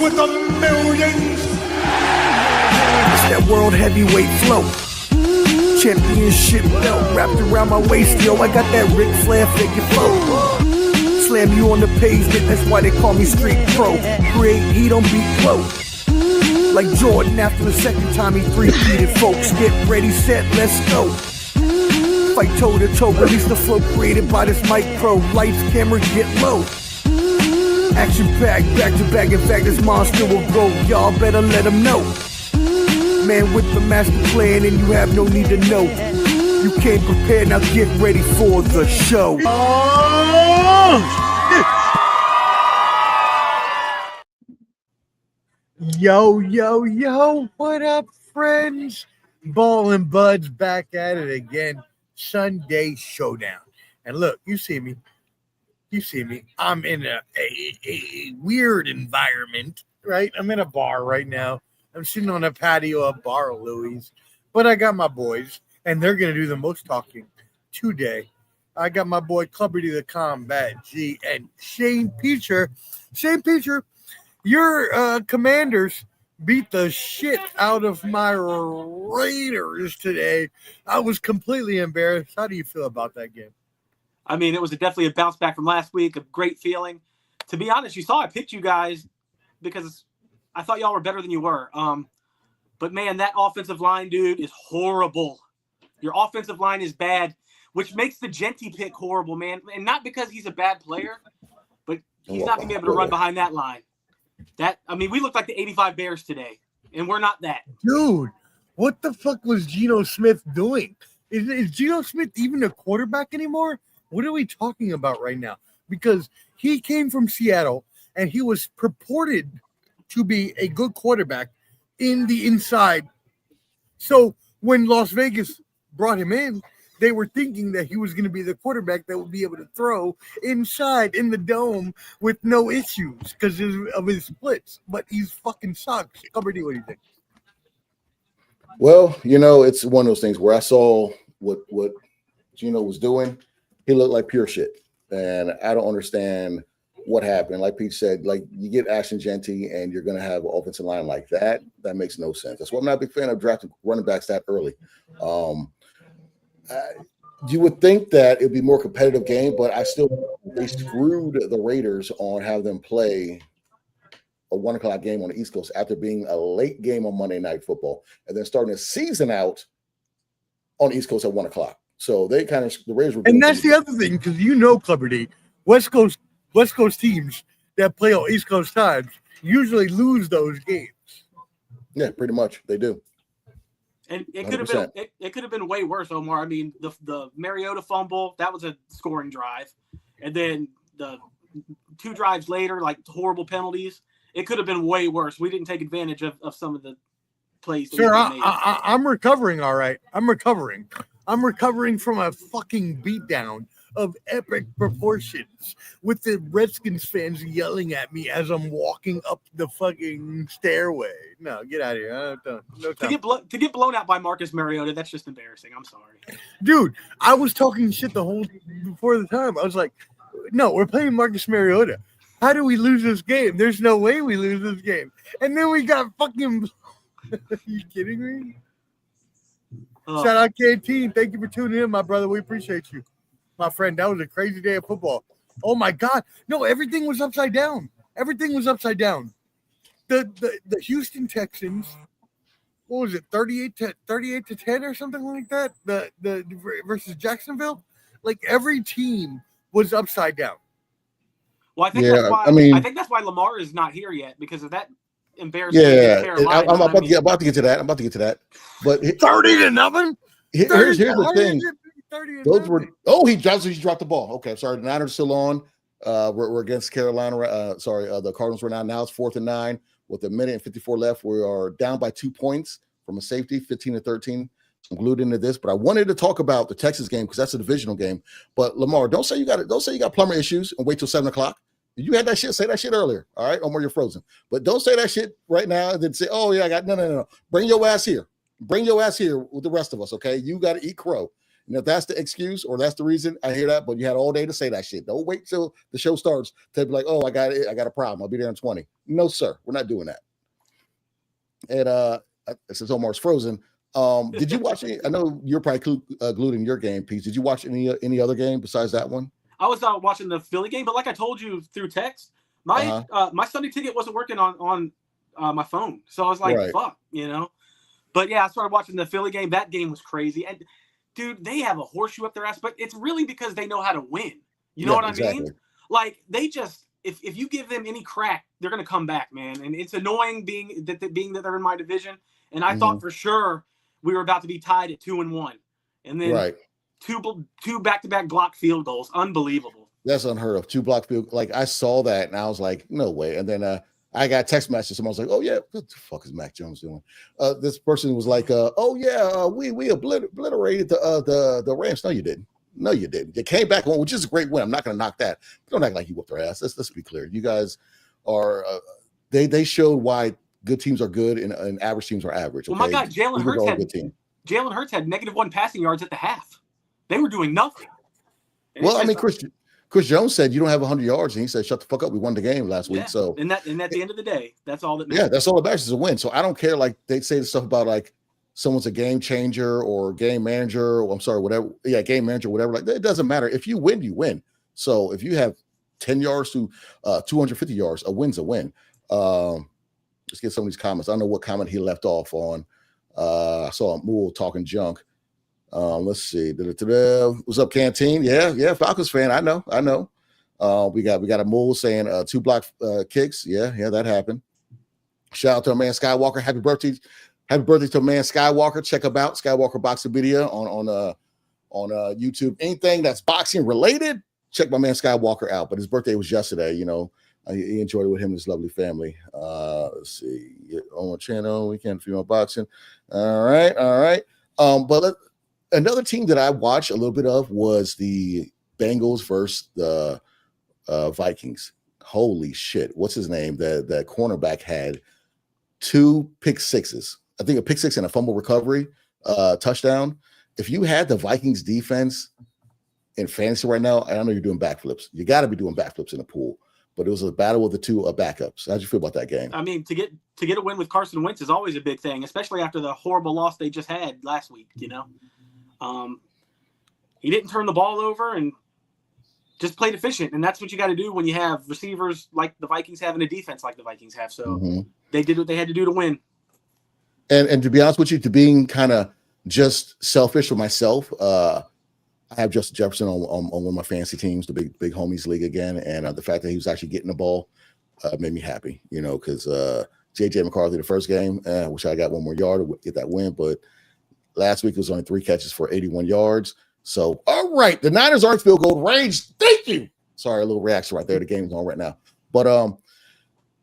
with the millions. It's that world heavyweight flow. Championship belt wrapped around my waist, yo. I got that Ric Flair figure flow. Slam you on the pavement, that's why they call me Street Pro. Create heat on beat flow. Like Jordan after the second time he three-peated, folks. Get ready, set, let's go. Fight toe to toe, release the flow created by this mic pro. Lights, camera, get low. Action packed, back to back. In fact, this monster will go. Y'all better let him know. Man with the master plan, and you have no need to know. You came prepared, now get ready for the show. Yo, yo, yo, what up, friends? Ballin' Buds back at it again. Sunday Showdown. And look, you see me. I'm in a weird environment, right? I'm in a bar right now. I'm sitting on a patio of Bar Louie's, but I got my boys, and they're going to do the most talking today. I got my boy Clubberty the Combat G and Shane Peacher. Shane Peacher, your Commanders beat the shit out of my Raiders today. I was completely embarrassed. How do you feel about that game? I mean, it was definitely a bounce back from last week, a great feeling. To be honest, you saw I picked you guys because I thought y'all were better than you were. But, man, that offensive line, dude, is horrible. Your offensive line is bad, which makes the Genty pick horrible, man. And not because he's a bad player, but he's not going to be able to run behind that line. We looked like the 85 Bears today, and we're not that. Dude, what the fuck was Geno Smith doing? Is Geno Smith even a quarterback anymore? What are we talking about right now? Because he came from Seattle, and he was purported to be a good quarterback in the inside. So when Las Vegas brought him in, they were thinking that he was going to be the quarterback that would be able to throw inside in the dome with no issues because of his splits. But he's fucking sucks. What do you think? Well, it's one of those things where I saw what Gino was doing. He looked like pure shit. And I don't understand what happened. Like Pete said, like you get Ashton Genty and you're going to have an offensive line like that. That makes no sense. That's why I'm not a big fan of drafting running backs that early. You would think that it'd be a more competitive game, but they screwed the Raiders on having them play a 1 o'clock game on the East Coast after being a late game on Monday Night Football and then starting the season out on the East Coast at 1 o'clock. So the Raiders were. And that's the other thing, because Clubber D, West Coast teams that play on East Coast times usually lose those games. Yeah, pretty much they do. And it could have been way worse, Omar. I mean, the Mariota fumble, that was a scoring drive. And then the 2 drives later, like horrible penalties, it could have been way worse. We didn't take advantage of some of the plays. Sir, I'm recovering all right. I'm recovering from a fucking beatdown of epic proportions with the Redskins fans yelling at me as I'm walking up the fucking stairway. No, get out of here. No time. To get blown out by Marcus Mariota, that's just embarrassing. I'm sorry. Dude, I was talking shit the whole before the time. I was like, no, we're playing Marcus Mariota. How do we lose this game? There's no way we lose this game. And then we got fucking are you kidding me? Shout out KT. Thank you for tuning in, my brother. We appreciate you. My friend, that was a crazy day of football. Oh my God. No, everything was upside down. The Houston Texans, what was it, 38 to 10 or something like that? The versus Jacksonville? Like every team was upside down. Well, I think that's why Lamar is not here yet, because of that embarrassing. Yeah, I'm about to get to that. But 30-0. Here's the thing. Those were he dropped the ball. Okay, sorry. The Niners still on. We're against Carolina. The Cardinals were now it's 4th and 9 with 1:54 left. We are down by 2 points from a safety, 15-13. So I'm glued into this, but I wanted to talk about the Texas game because that's a divisional game. But Lamar, don't say you got plumber issues and wait till 7 o'clock. You had that shit. Say that shit earlier. All right, Omar, you're frozen. But don't say that shit right now and then say, "Oh yeah, I got no." Bring your ass here. Bring your ass here with the rest of us. Okay, you got to eat crow. And if that's the excuse or that's the reason, I hear that. But you had all day to say that shit. Don't wait till the show starts to be like, oh, I got a problem. I'll be there in 20. No, sir, we're not doing that. And since Omar's frozen, did you watch any? I know you're probably glued in your game piece. Did you watch any other game besides that one? I was watching the Philly game, but like I told you through text, my Sunday ticket wasn't working on my phone, so I was like, fuck, But yeah, I started watching the Philly game. That game was crazy, and dude, they have a horseshoe up their ass, but it's really because they know how to win. You know what I mean? Like they just, if you give them any crack, they're gonna come back, man. And it's annoying being that they're in my division, and I thought for sure we were about to be tied at 2-1, and then two back-to-back block field goals, unbelievable. That's unheard of. 2 block field. Like I saw that and I was like, no way. And then I got a text message. Someone was like, oh yeah, what the fuck is Mac Jones doing? This person was like, oh yeah, we obliterated the Rams. No, you didn't. No, you didn't. You came back on, which is a great win. I'm not going to knock that. Don't act like you whooped their ass. Let's be clear. You guys are they showed why good teams are good and average teams are average. Okay? Well, my God, Jalen Hurts had -1 passing yards at the half. They were doing nothing. Well, I mean, Chris Jones said you don't have 100 yards, and he said, "Shut the fuck up. We won the game last week." So, and at the end of the day, that's all that matters. Yeah, that's all that matters is a win. So I don't care. Like they say the stuff about like someone's a game changer or game manager. Or, I'm sorry, whatever. Yeah, game manager, whatever. Like it doesn't matter. If you win, you win. So if you have 10 yards to 250 yards, a win's a win. Let's get some of these comments. I don't know what comment he left off on. I saw Mool talking junk. Let's see. What's up, Canteen? Yeah, Falcons fan. I know. We got a Mool saying 2 block kicks. Yeah, that happened. Shout out to our man Skywalker. Happy birthday to man Skywalker. Check him out. Skywalker Boxing Video on YouTube. Anything that's boxing related, check my man Skywalker out. But his birthday was yesterday. He enjoyed it with him and his lovely family. Let's see. On my channel, we can't film boxing. All right. But another team that I watched a little bit of was the Bengals versus the Vikings. Holy shit. What's his name? The cornerback had 2 pick sixes. I think a pick six and a fumble recovery touchdown. If you had the Vikings defense in fantasy right now, I know you're doing backflips. You got to be doing backflips in the pool. But it was a battle with the 2 backups. How'd you feel about that game? I mean, to get a win with Carson Wentz is always a big thing, especially after the horrible loss they just had last week. He didn't turn the ball over and just played efficient, and that's what you got to do when you have receivers like the Vikings have and a defense like the Vikings have. So they did what they had to do to win. And to be honest with you, to being kind of just selfish for myself, I have Justin Jefferson on one of my fantasy teams, the big homies league again, and the fact that he was actually getting the ball made me happy. Because JJ McCarthy the first game, I wish I got one more yard to get that win, but last week it was only 3 catches for 81 yards. So all right, the Niners aren't field goal range. Thank you. Sorry, a little reaction right there. The game's on right now, but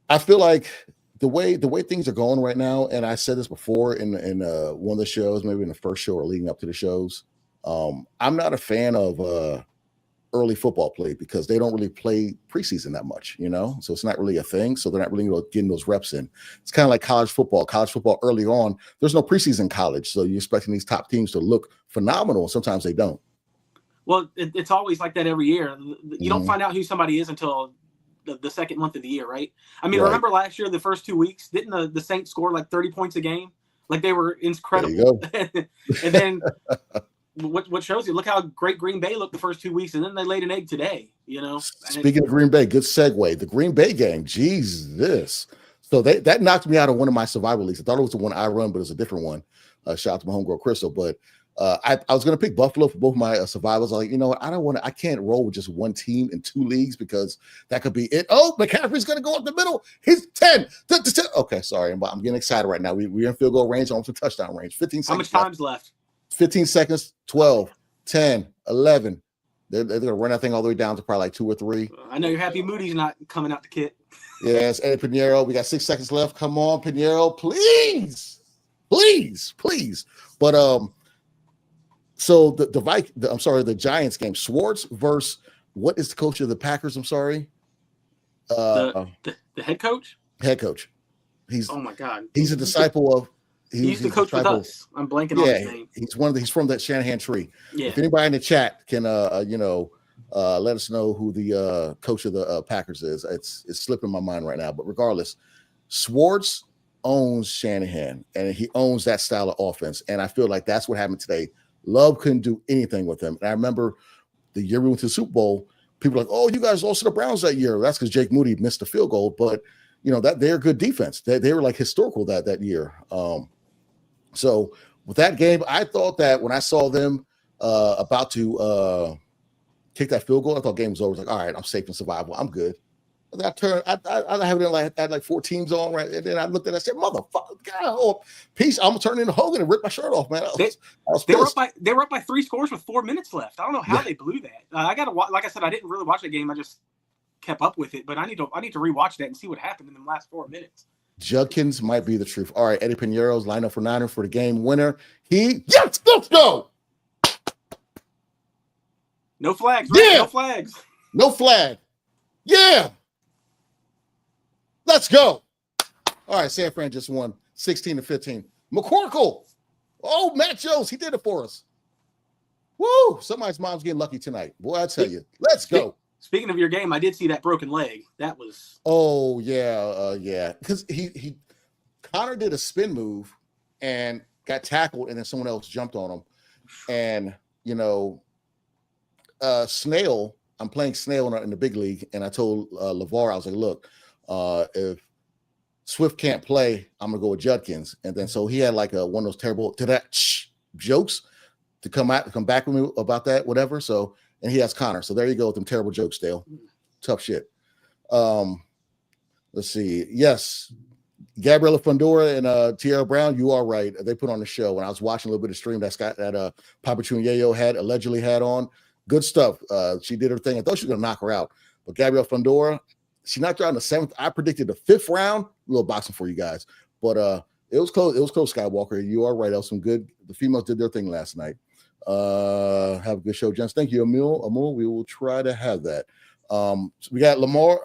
I feel like the way things are going right now, and I said this before in one of the shows, maybe in the first show or leading up to the shows. I'm not a fan of early football play because they don't really play preseason that much, so it's not really a thing. So they're not really getting those reps in. It's kind of like college football. College football early on, there's no preseason in college. So you're expecting these top teams to look phenomenal. Sometimes they don't. Well, it's always like that every year. You don't find out who somebody is until the second month of the year, right? I mean, remember last year, the first 2 weeks, didn't the Saints score like 30 points a game? Like they were incredible. There you go. And then what shows you? Look how great Green Bay looked the first 2 weeks, and then they laid an egg today. Speaking of Green Bay, good segue. The Green Bay game, Jesus. So that knocked me out of one of my survival leagues. I thought it was the one I run, but it was a different one. Shout out to my homegirl Crystal. But I was going to pick Buffalo for both my survivals. I was like, you know what? I can't roll with just one team in 2 leagues because that could be it. Oh, McCaffrey's going to go up the middle. He's 10. Okay, sorry. I'm getting excited right now. We're in field goal range, almost in touchdown range. 15 seconds. How much time's left? 15 seconds, 12, 10, 11. They're going to run that thing all the way down to probably like 2 or 3. I know you're happy Moody's not coming out the kit. Yes, Eddie Pinheiro. We got 6 seconds left. Come on, Pinheiro, please. But so the Giants game, Schwartz versus what is the coach of the Packers? I'm sorry. The head coach? Head coach. Oh my God. He's a disciple of He used to coach with us. I'm blanking on his name. He's from that Shanahan tree. Yeah. If anybody in the chat can let us know who the coach of the Packers is. It's slipping my mind right now. But regardless, Schwartz owns Shanahan, and he owns that style of offense. And I feel like that's what happened today. Love couldn't do anything with him. And I remember the year we went to the Super Bowl, people were like, oh, you guys lost to the Browns that year. That's because Jake Moody missed a field goal. But, that they're good defense. They were like historical that year. So with that game, I thought that when I saw them about to kick that field goal, I thought game was over. I was like, all right, I'm safe in survival. I'm good. And I have it had like 4 teams on, right? And then I looked at it, I said, motherfucker, God, peace. I'm gonna turn into Hogan and rip my shirt off, man. They were up by 3 scores with 4 minutes left. I don't know how they blew that. I gotta watch. Like I said, I didn't really watch the game. I just kept up with it, but I need to rewatch that and see what happened in the last 4 minutes. Judkins might be the truth. All right, Eddie Piñeiro's lined up for Niner for the game winner. Let's go. No flags. Right? Yeah. No flags. No flag. Yeah. Let's go. All right, San Fran just won 16-15. McCorkle. Oh, Matt Jones, he did it for us. Woo! Somebody's mom's getting lucky tonight. Boy, I tell you. Let's go. Speaking of your game, I did see that broken leg. That was. Oh yeah. Because he Connor did a spin move and got tackled, and then someone else jumped on him. And Snail. I'm playing Snail in the big league, and I told LeVar, I was like, look, if Swift can't play, I'm gonna go with Judkins. And then so he had like one of those terrible jokes to come back with me about that, whatever. So. And he has Connor. So there you go with them terrible jokes, Dale. Tough shit. Let's see. Yes. Gabriella Fundora and Tierra Brown, you are right. They put on the show. When I was watching a little bit of stream that Papa Chunyayo allegedly had on. Good stuff. She did her thing. I thought she was going to knock her out. But Gabriella Fundora, she knocked her out in the 7th. I predicted the 5th round. A little boxing for you guys. But it was close. It was close, Skywalker. You are right. That was some good. The females did their thing last night. Have a good show, gents. Thank you, Amul. We will try to have that. So we got Lamar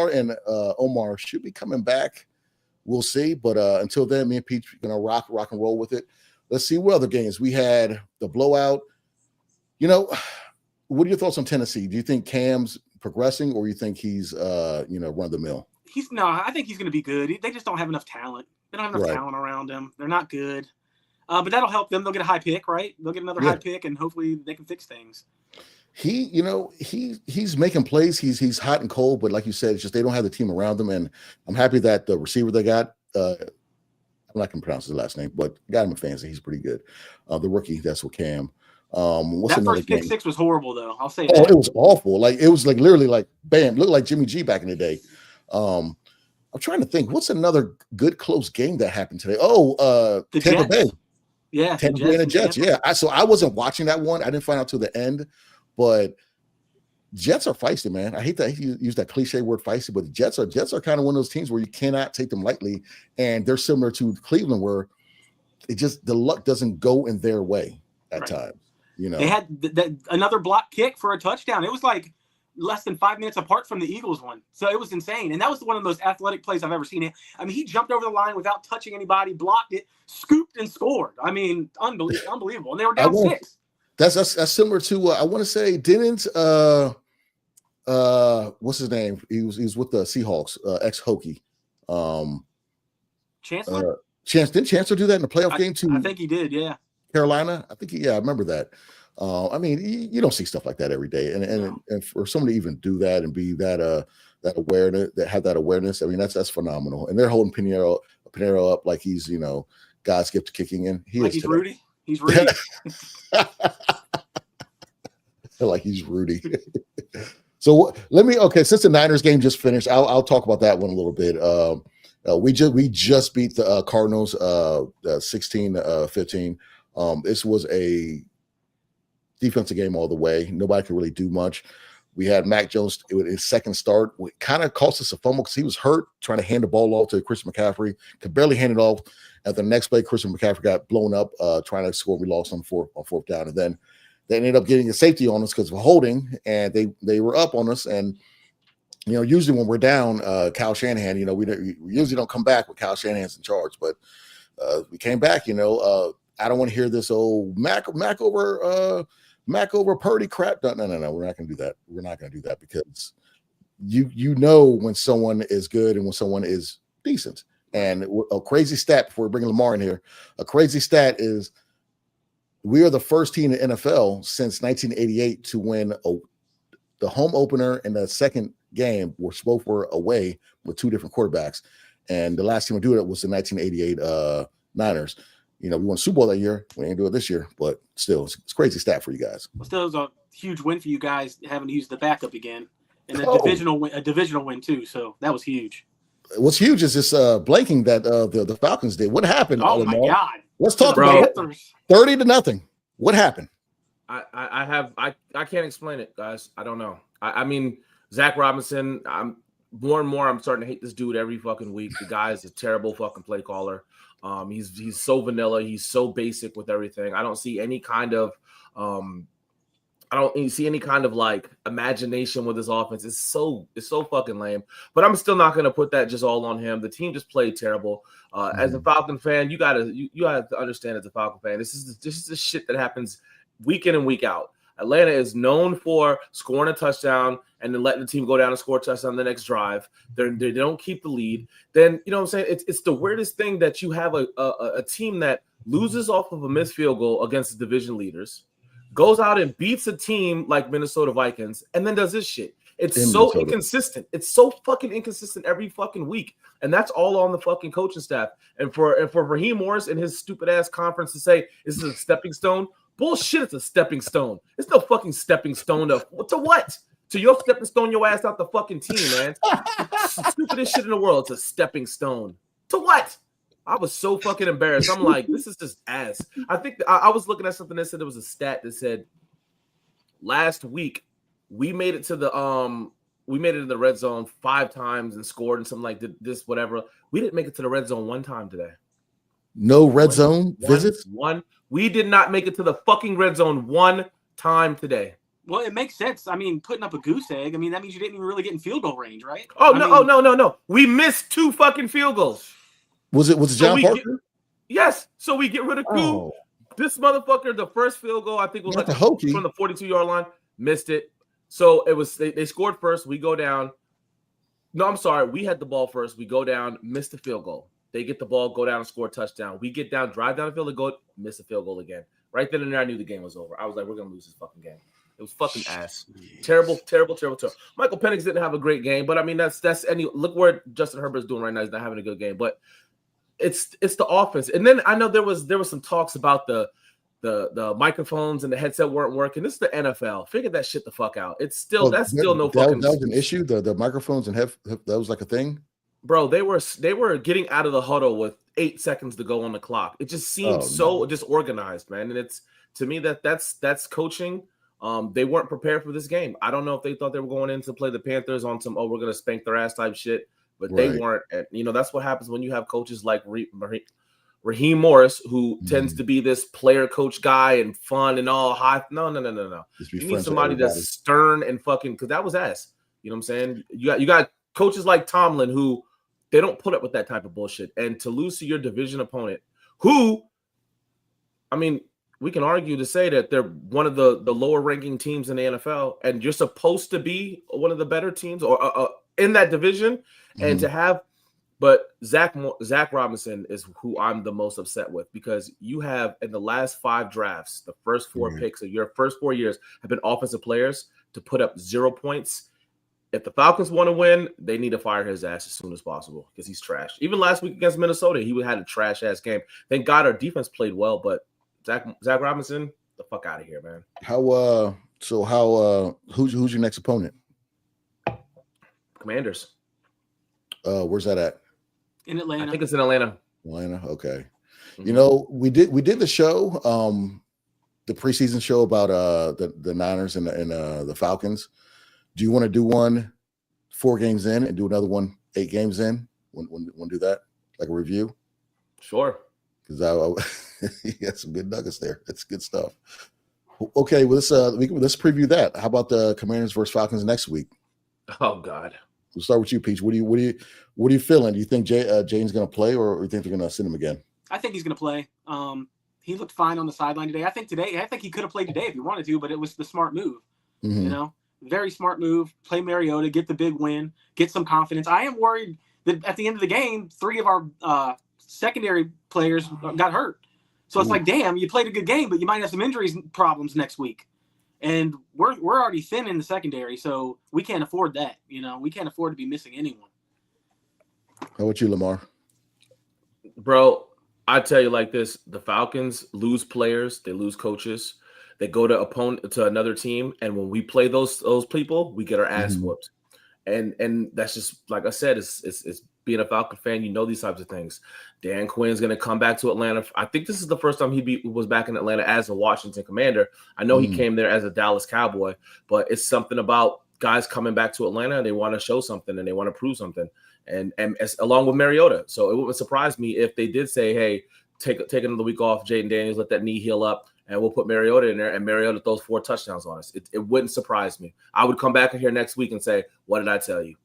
and Omar should be coming back. We'll see. But until then, me and Pete are gonna rock and roll with it. Let's see what other games we had. The blowout. What are your thoughts on Tennessee? Do you think Cam's progressing, or you think he's run the mill? I think he's going to be good. They just don't have enough talent. They don't have enough talent around them. They're not good. But that'll help them. They'll get a high pick, right? They'll get another high pick, and hopefully they can fix things. He's making plays. He's hot and cold, but like you said, it's just they don't have the team around them. And I'm happy that the receiver they got, I'm not gonna pronounce his last name, but got him a fancy. He's pretty good. The rookie, that's what Cam. That first pick 6 was horrible, though. I'll say that. It was awful. Like it was like literally like bam, looked like Jimmy G back in the day. I'm trying to think. What's another good close game that happened today? The Tampa Bay. Yeah, Tampa Bay and the Jets. Yeah, I wasn't watching that one. I didn't find out till the end, but Jets are feisty, man. I hate that he used that cliche word feisty, but the Jets are kind of one of those teams where you cannot take them lightly, and they're similar to Cleveland, where the luck doesn't go in their way at times. They had another block kick for a touchdown. It was like less than 5 minutes apart from the Eagles one. So it was insane. And that was one of the most athletic plays I've ever seen. I mean, he jumped over the line without touching anybody, blocked it, scooped and scored. I mean, unbelievable. And they were down 6. That's similar to I want to say didn't what's his name? He was with the Seahawks, ex-Hokie. Chancellor? Didn't Chancellor do that in the playoff game too? I think he did, yeah. Carolina? I think I remember that. I mean, you don't see stuff like that every day, and for somebody to even do that and be that awareness, that have that awareness, I mean, that's phenomenal. And they're holding Piñeiro up like he's God's gift to kicking in. He's Rudy. He's Rudy. Like he's Rudy. So since the Niners game just finished, I'll talk about that one a little bit. We just beat the Cardinals 16-15. This was a defensive game all the way. Nobody could really do much. We had Mac Jones with his second start. It kind of cost us a fumble because he was hurt trying to hand the ball off to Christian McCaffrey. Could barely hand it off. At the next play, Christian McCaffrey got blown up trying to score. We lost on fourth down. And then they ended up getting a safety on us because of holding, and they were up on us. And, usually when we're down, Kyle Shanahan, we usually don't come back with Kyle Shanahan's in charge. But we came back. I don't want to hear this old Mac over Purdy crap. No. We're not going to do that. We're not going to do that because you know when someone is good and when someone is decent. And a crazy stat before we bring Lamar in here, a crazy stat is we are the first team in the NFL since 1988 to win the home opener and the second game, which both were away with two different quarterbacks. And the last team to do it was the 1988 Niners. We won Super Bowl that year. We didn't do it this year, but still, it's a crazy stat for you guys. Well, still, it was a huge win for you guys having to use the backup again, and a divisional win too. So that was huge. What's huge is this blanking that the Falcons did. What happened? Oh my God! Let's talk about it. 30-0. What happened? I can't explain it, guys. I don't know. I mean, Zach Robinson. I'm more and more. I'm starting to hate this dude every fucking week. The guy is a terrible fucking play caller. He's so vanilla. He's so basic with everything. I don't see any kind of like imagination with his offense. It's so fucking lame. But I'm still not going to put that just all on him. The team just played terrible. As a Falcon fan, you gotta understand as a Falcon fan, this is the shit that happens week in and week out. Atlanta is known for scoring a touchdown and then letting the team go down and score a touchdown the next drive. They don't keep the lead. Then, you know what I'm saying? It's the weirdest thing that you have a team that loses off of a missed field goal against the division leaders, goes out and beats a team like Minnesota Vikings, and then does this shit. It's so inconsistent. It's so fucking inconsistent every fucking week. And that's all on the fucking coaching staff. And for Raheem Morris and his stupid ass conference to say this is a stepping stone, bullshit, it's a stepping stone. It's no fucking stepping stone to what? To your stepping stone your ass out the fucking team, man. Stupidest shit in the world. It's a stepping stone. To what? I was so fucking embarrassed. I'm like, this is just ass. I think I was looking at something that said there was a stat that said last week we made it to the red zone 5 times and scored and something like this, whatever. We didn't make it to the red zone 1 time today. No red zone visits? We did not make it to the fucking red zone 1 time today. Well, it makes sense. I mean, putting up a goose egg, that means you didn't even really get in field goal range, right? No. We missed 2 fucking field goals. Was it John Parker? Yes. So we get rid of Koo. Oh. This motherfucker, the first field goal, I think was from the 42-yard line, missed it. So it was they scored first. We go down. No, I'm sorry. We had the ball first. We go down, miss the field goal. They get the ball, go down and score a touchdown. We get down, drive down the field and go, miss a field goal again. Right then and there, I knew the game was over. I was like, we're going to lose this fucking game. It was fucking ass. Terrible. Michael Penix didn't have a great game, but I mean, that's any look where Justin Herbert's doing right now. He's not having a good game, but it's the offense. And then I know there was some talks about the microphones and the headset weren't working. This is the NFL. Figure that shit the fuck out. It's still no fucking. That was an issue. The microphones and that was like a thing. Bro, they were getting out of the huddle with 8 seconds to go on the clock. It just seemed so disorganized, man. And it's to me that's coaching. They weren't prepared for this game. I don't know if they thought they were going in to play the Panthers on some we're gonna spank their ass type shit, but they weren't. And that's what happens when you have coaches like Raheem Morris, who tends to be this player coach guy and fun and all high. No. You need somebody that's stern and fucking because that was ass. You know what I'm saying? You got coaches like Tomlin who they don't put up with that type of bullshit. And to lose to your division opponent, who, I mean, we can argue to say that they're one of the lower ranking teams in the NFL, and you're supposed to be one of the better teams or in that division, and to have. But Zach Robinson is who I'm the most upset with because you have in the last 5 drafts, the first 4 picks of your first 4 years have been offensive players to put up 0 points. If the Falcons want to win, they need to fire his ass as soon as possible because he's trash. Even last week against Minnesota, he had a trash ass game. Thank God our defense played well, but Zach Robinson, the fuck out of here, man. Who's your next opponent? Commanders. Where's that at? In Atlanta. I think it's in Atlanta. Atlanta, okay. Mm-hmm. We did the show, the preseason show about the Niners and the Falcons. Do you want to do one 4 games in and do another one 8 games in? Want to do that like a review? Sure. Because he got some good nuggets there. That's good stuff. Okay, well let's preview that. How about the Commanders versus Falcons next week? Oh God. We'll start with you, Peach. What are you feeling? Do you think Jaden's going to play, or do you think they're going to send him again? I think he's going to play. He looked fine on the sideline today. I think he could have played today if he wanted to, but it was the smart move. Mm-hmm. You know, very smart move. Play Mariota, get the big win, get some confidence. I am worried that at the end of the game, 3 of our secondary players got hurt. So it's like, damn, you played a good game, but you might have some injuries problems next week. And we're already thin in the secondary, so we can't afford that. You know, we can't afford to be missing anyone. How about you, Lamar? Bro, I tell you like this: the Falcons lose players, they lose coaches, they go to another team, and when we play those people, we get our ass whooped. And that's just like I said, it's being a Falcon fan, you know these types of things. Dan Quinn's going to come back to Atlanta. I think this is the first time he was back in Atlanta as a Washington Commander. I know he came there as a Dallas Cowboy, but it's something about guys coming back to Atlanta. They want to show something and they want to prove something. And along with Mariota. So it wouldn't surprise me if they did say, hey, take another week off, Jaden Daniels, let that knee heal up, and we'll put Mariota in there, and Mariota throws 4 touchdowns on us. It wouldn't surprise me. I would come back in here next week and say, what did I tell you?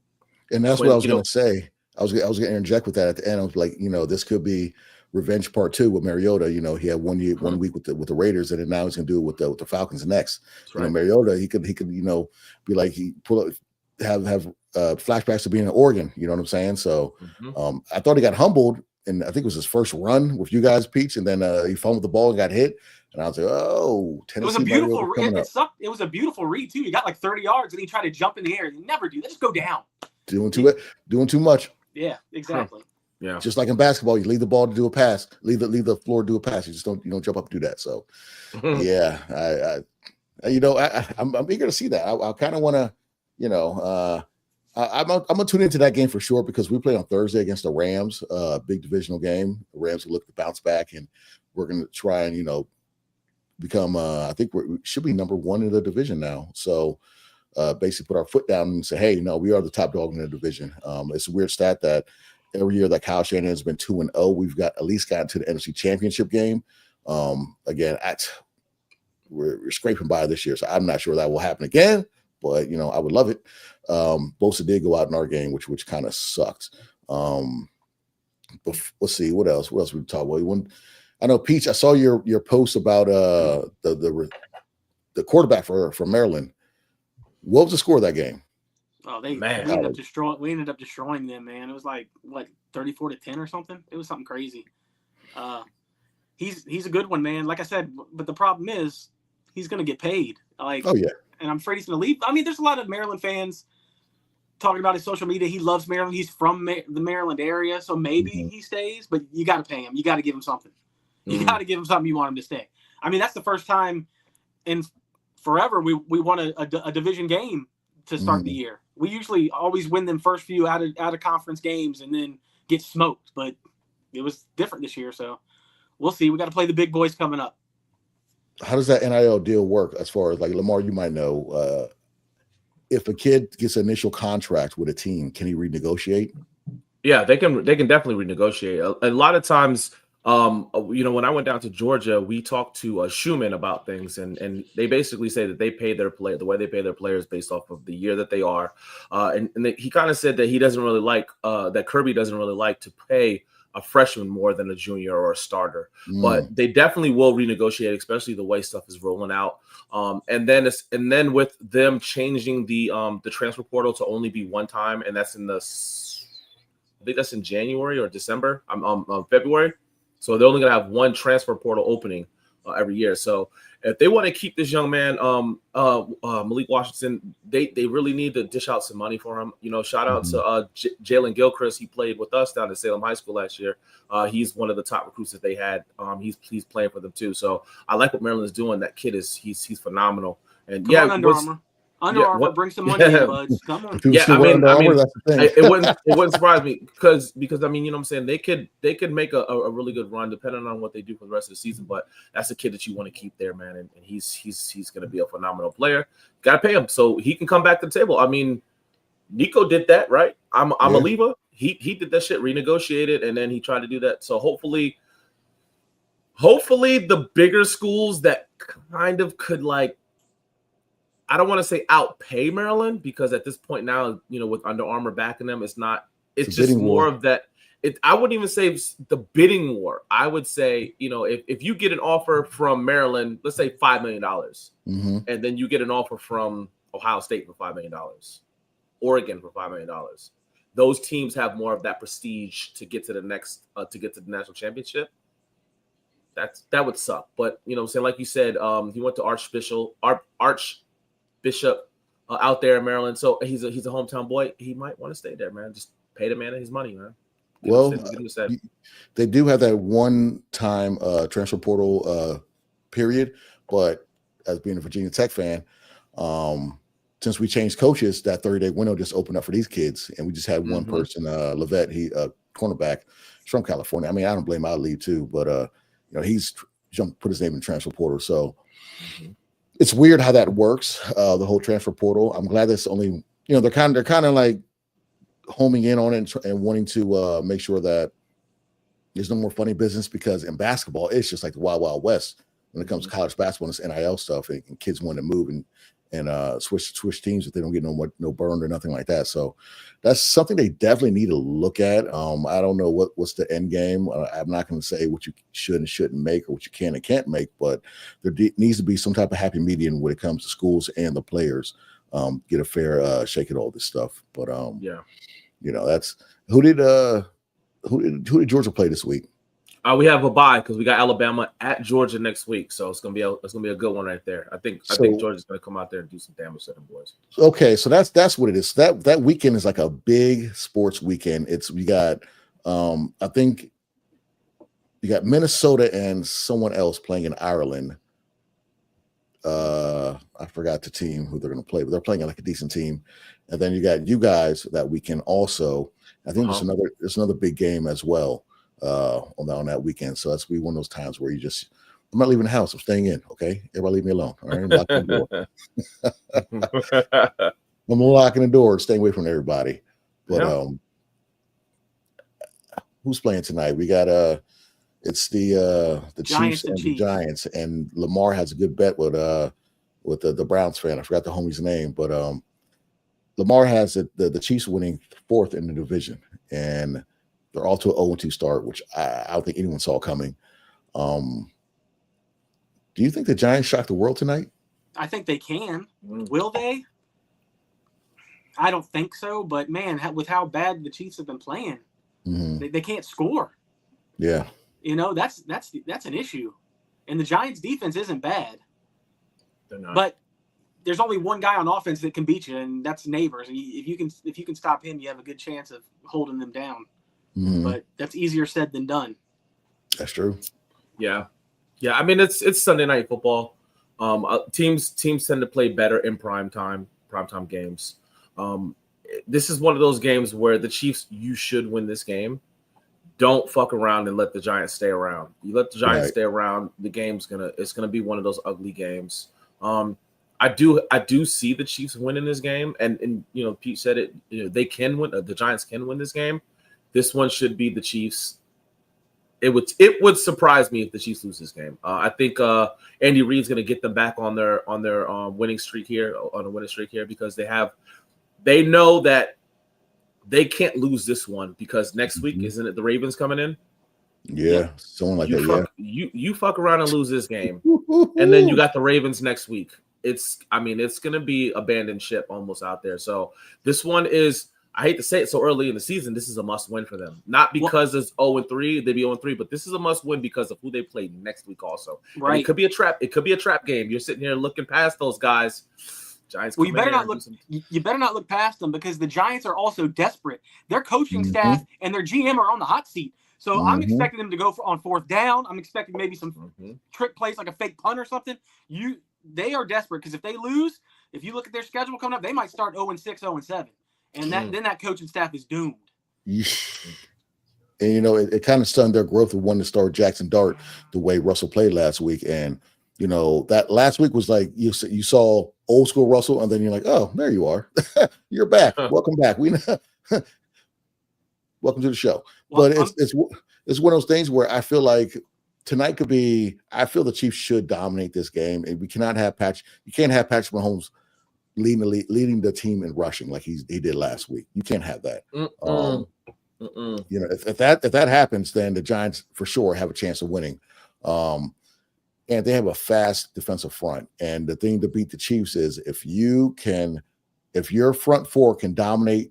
And that's what I was going to say. I was going to interject with that at the end. I was like, this could be revenge part 2 with Mariota. He had 1 week with the Raiders, and then now he's going to do it with the Falcons next. Right. Mariota, he could be like have flashbacks to being in Oregon. You know what I'm saying? So I thought he got humbled, and I think it was his first run with you guys, Peach, and then he fumbled the ball and got hit. And I was like, oh, Tennessee. It was a beautiful read. It sucked. It was a beautiful read too. He got like 30 yards, and he tried to jump in the air. You never do that. Just go down. Doing too much. Yeah, exactly. Yeah. Just like in basketball, you leave the ball to do a pass, leave the floor to do a pass. You just don't jump up and do that. So yeah, I'm eager to see that. I kind of want to, I'm gonna tune into that game for sure because we play on Thursday against the Rams, big divisional game. The Rams will look to bounce back, and we're gonna try and become. I think we should be number 1 in the division now. So basically, put our foot down and say, hey, no, we are the top dog in the division. It's a weird stat that every year that Kyle Shanahan has been 2-0, we've got at least gotten to the NFC Championship game. Again, we're scraping by this year, so I'm not sure that will happen again. But I would love it. Bosa did go out in our game, which kind of sucked. But let's see what else. What else we talk about? I know, Peach. I saw your post about the quarterback for Maryland. What was the score of that game? Oh, we ended up destroying them, man. It was like 34-10 or something. It was something crazy. He's a good one, man. Like I said, but the problem is he's going to get paid. Oh yeah. And I'm afraid he's going to leave. I mean, there's a lot of Maryland fans talking about his social media. He loves Maryland. He's from the Maryland area, so maybe he stays. But you got to pay him. You got to give him something. You got to give him something you want him to stay. I mean, that's the first time in forever we won a division game to start the year. We usually always win them first few out of conference games and then get smoked. But it was different this year, so we'll see. We got to play the big boys coming up. How does that NIL deal work as far as Lamar, you might know, if a kid gets an initial contract with a team, can he renegotiate? Yeah, they can definitely renegotiate. A lot of times, when I went down to Georgia, we talked to Schumann about things, and they basically say that they pay their the way they pay their players based off of the year that they are. He kind of said that he doesn't really like that Kirby doesn't really like to pay a freshman more than a junior or a starter, but they definitely will renegotiate, especially the way stuff is rolling out. And then with them changing the transfer portal to only be one time, and that's I think that's in January or December, February. So they're only gonna have one transfer portal opening every year. So if they want to keep this young man, Malik Washington, they really need to dish out some money for him. Shout out to Jalen Gilchrist. He played with us down at Salem High School last year. He's one of the top recruits that they had. He's playing for them too. So I like what Maryland is doing. That kid he's phenomenal. And Come on, Under Armour, bring some money in, buds. Come on. Yeah, I mean, that's the thing. It wouldn't surprise me because I mean, you know what I'm saying, they could make a really good run depending on what they do for the rest of the season. But that's a kid that you want to keep there, man, and he's going to be a phenomenal player. Got to pay him so he can come back to the table. I mean, Nico did that, right? I'm a lever. He did that shit, renegotiated, and then he tried to do that. So hopefully the bigger schools that kind of could I don't want to say outpay Maryland because at this point now, with Under Armour backing them, it's just more of that. I wouldn't even say it's the bidding war. I would say, if you get an offer from Maryland, let's say $5 million, and then you get an offer from Ohio State for $5 million, Oregon for $5 million. Those teams have more of that prestige to get to the next, to get to the national championship. That would suck. But what I'm saying, like you said, he went to Archbishop out there in Maryland, so he's a hometown boy. He might want to stay there, man. Just pay the man his money, man. Well, they do have that one-time transfer portal period, but as being a Virginia Tech fan, since we changed coaches, that 30-day window just opened up for these kids, and we just had one person, Levet, he cornerback, he's from California. I mean, I don't blame him, I'd leave too, but he's put his name in the transfer portal, so it's weird how that works, the whole transfer portal. I'm glad that's only, they're kind of like homing in on it and wanting to make sure that there's no more funny business, because in basketball, it's just like the Wild Wild West when it comes to college basketball and this NIL stuff, and kids want to move and switch teams if they don't get no burned or nothing like that. So that's something they definitely need to look at. I don't know what's the end game. I'm not going to say what you should and shouldn't make or what you can and can't make, but there needs to be some type of happy medium when it comes to schools and the players. Get a fair shake at all this stuff. But that's who did Georgia play this week? We have a bye because we got Alabama at Georgia next week, so it's gonna be a good one right there. I think Georgia's gonna come out there and do some damage to them boys. Okay, so that's what it is. That weekend is like a big sports weekend. You got I think you got Minnesota and someone else playing in Ireland. I forgot the team who they're going to play, but they're playing like a decent team. And then you got you guys that weekend also. I think there's another big game as well on that weekend. So that's be one of those times where I'm not leaving the house. I'm staying in. Okay, everybody leave me alone. All right, I'm locking the door. I'm locking the door, staying away from everybody. But who's playing tonight? We got it's the Chiefs and the Giants, and Lamar has a good bet with the Browns fan. I forgot the homie's name, but Lamar has the Chiefs winning 4th in the division, and they're all to an 0-2 start, which I don't think anyone saw coming. Do you think the Giants shock the world tonight? I think they can. Will they? I don't think so, but man, with how bad the Chiefs have been playing, they can't score. Yeah. That's an issue. And the Giants defense isn't bad. They're not. But there's only one guy on offense that can beat you, and that's Neighbors. If you can stop him, you have a good chance of holding them down. But that's easier said than done. That's true. Yeah. I mean, it's Sunday night football. Teams tend to play better in primetime games. This is one of those games where the Chiefs, you should win this game. Don't fuck around and let the Giants stay around. You let the Giants stay around, the game's it's gonna be one of those ugly games. I do see the Chiefs winning this game, and Pete said it. They can win. The Giants can win this game. This one should be the Chiefs. It would surprise me if the Chiefs lose this game. I think Andy Reid's gonna get them back on their winning streak here, because they know that they can't lose this one, because next week, isn't it the Ravens coming in? Yeah, someone like that. You fuck around and lose this game, and then you got the Ravens next week. It's gonna be abandoned ship almost out there. So this one is, I hate to say it so early in the season, this is a must win for them. Not because it's 0-3, they'd be 0-3, but this is a must win because of who they play next week also. Right. And it could be a trap. It could be a trap game. You're sitting here looking past those guys. Giants. Well, you better not look past them, because the Giants are also desperate. Their coaching staff and their GM are on the hot seat. So I'm expecting them to go on 4th down. I'm expecting maybe some trick plays like a fake punt or something. They are desperate, because if they lose, if you look at their schedule coming up, they might start 0-6, 0-7. And then that coaching staff is doomed. And, it kind of stunned their growth of wanting to start Jackson Dart the way Russell played last week. And, that last week was like you saw old school Russell, and then you're like, oh, there you are. You're back. Welcome back. Welcome to the show. Well, but it's one of those things where I feel like tonight could be, I feel the Chiefs should dominate this game. And you can't have Patrick Mahomes leading the team in rushing like he did last week. You can't have that. You know, if that happens, then the Giants for sure have a chance of winning. And they have a fast defensive front. And the thing to beat the Chiefs is if your front four can dominate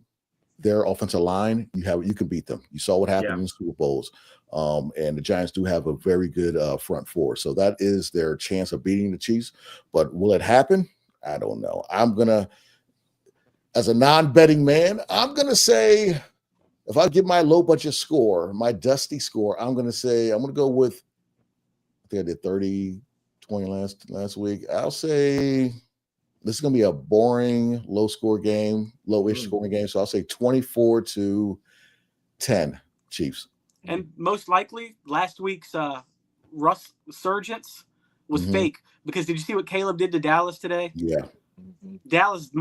their offensive line, you can beat them. You saw what happened in the Super Bowls. And the Giants do have a very good front four. So that is their chance of beating the Chiefs. But will it happen? I don't know. As a non-betting man, I'm going to say, if I give my low budget score, my dusty score, I'm going to go with, I think I did 30-20 last week. I'll say this is going to be a boring, lowish scoring game. So I'll say 24-10 Chiefs. And most likely, last week's Russ resurgence was fake. Because did you see what Caleb did to Dallas today? Yeah. Dallas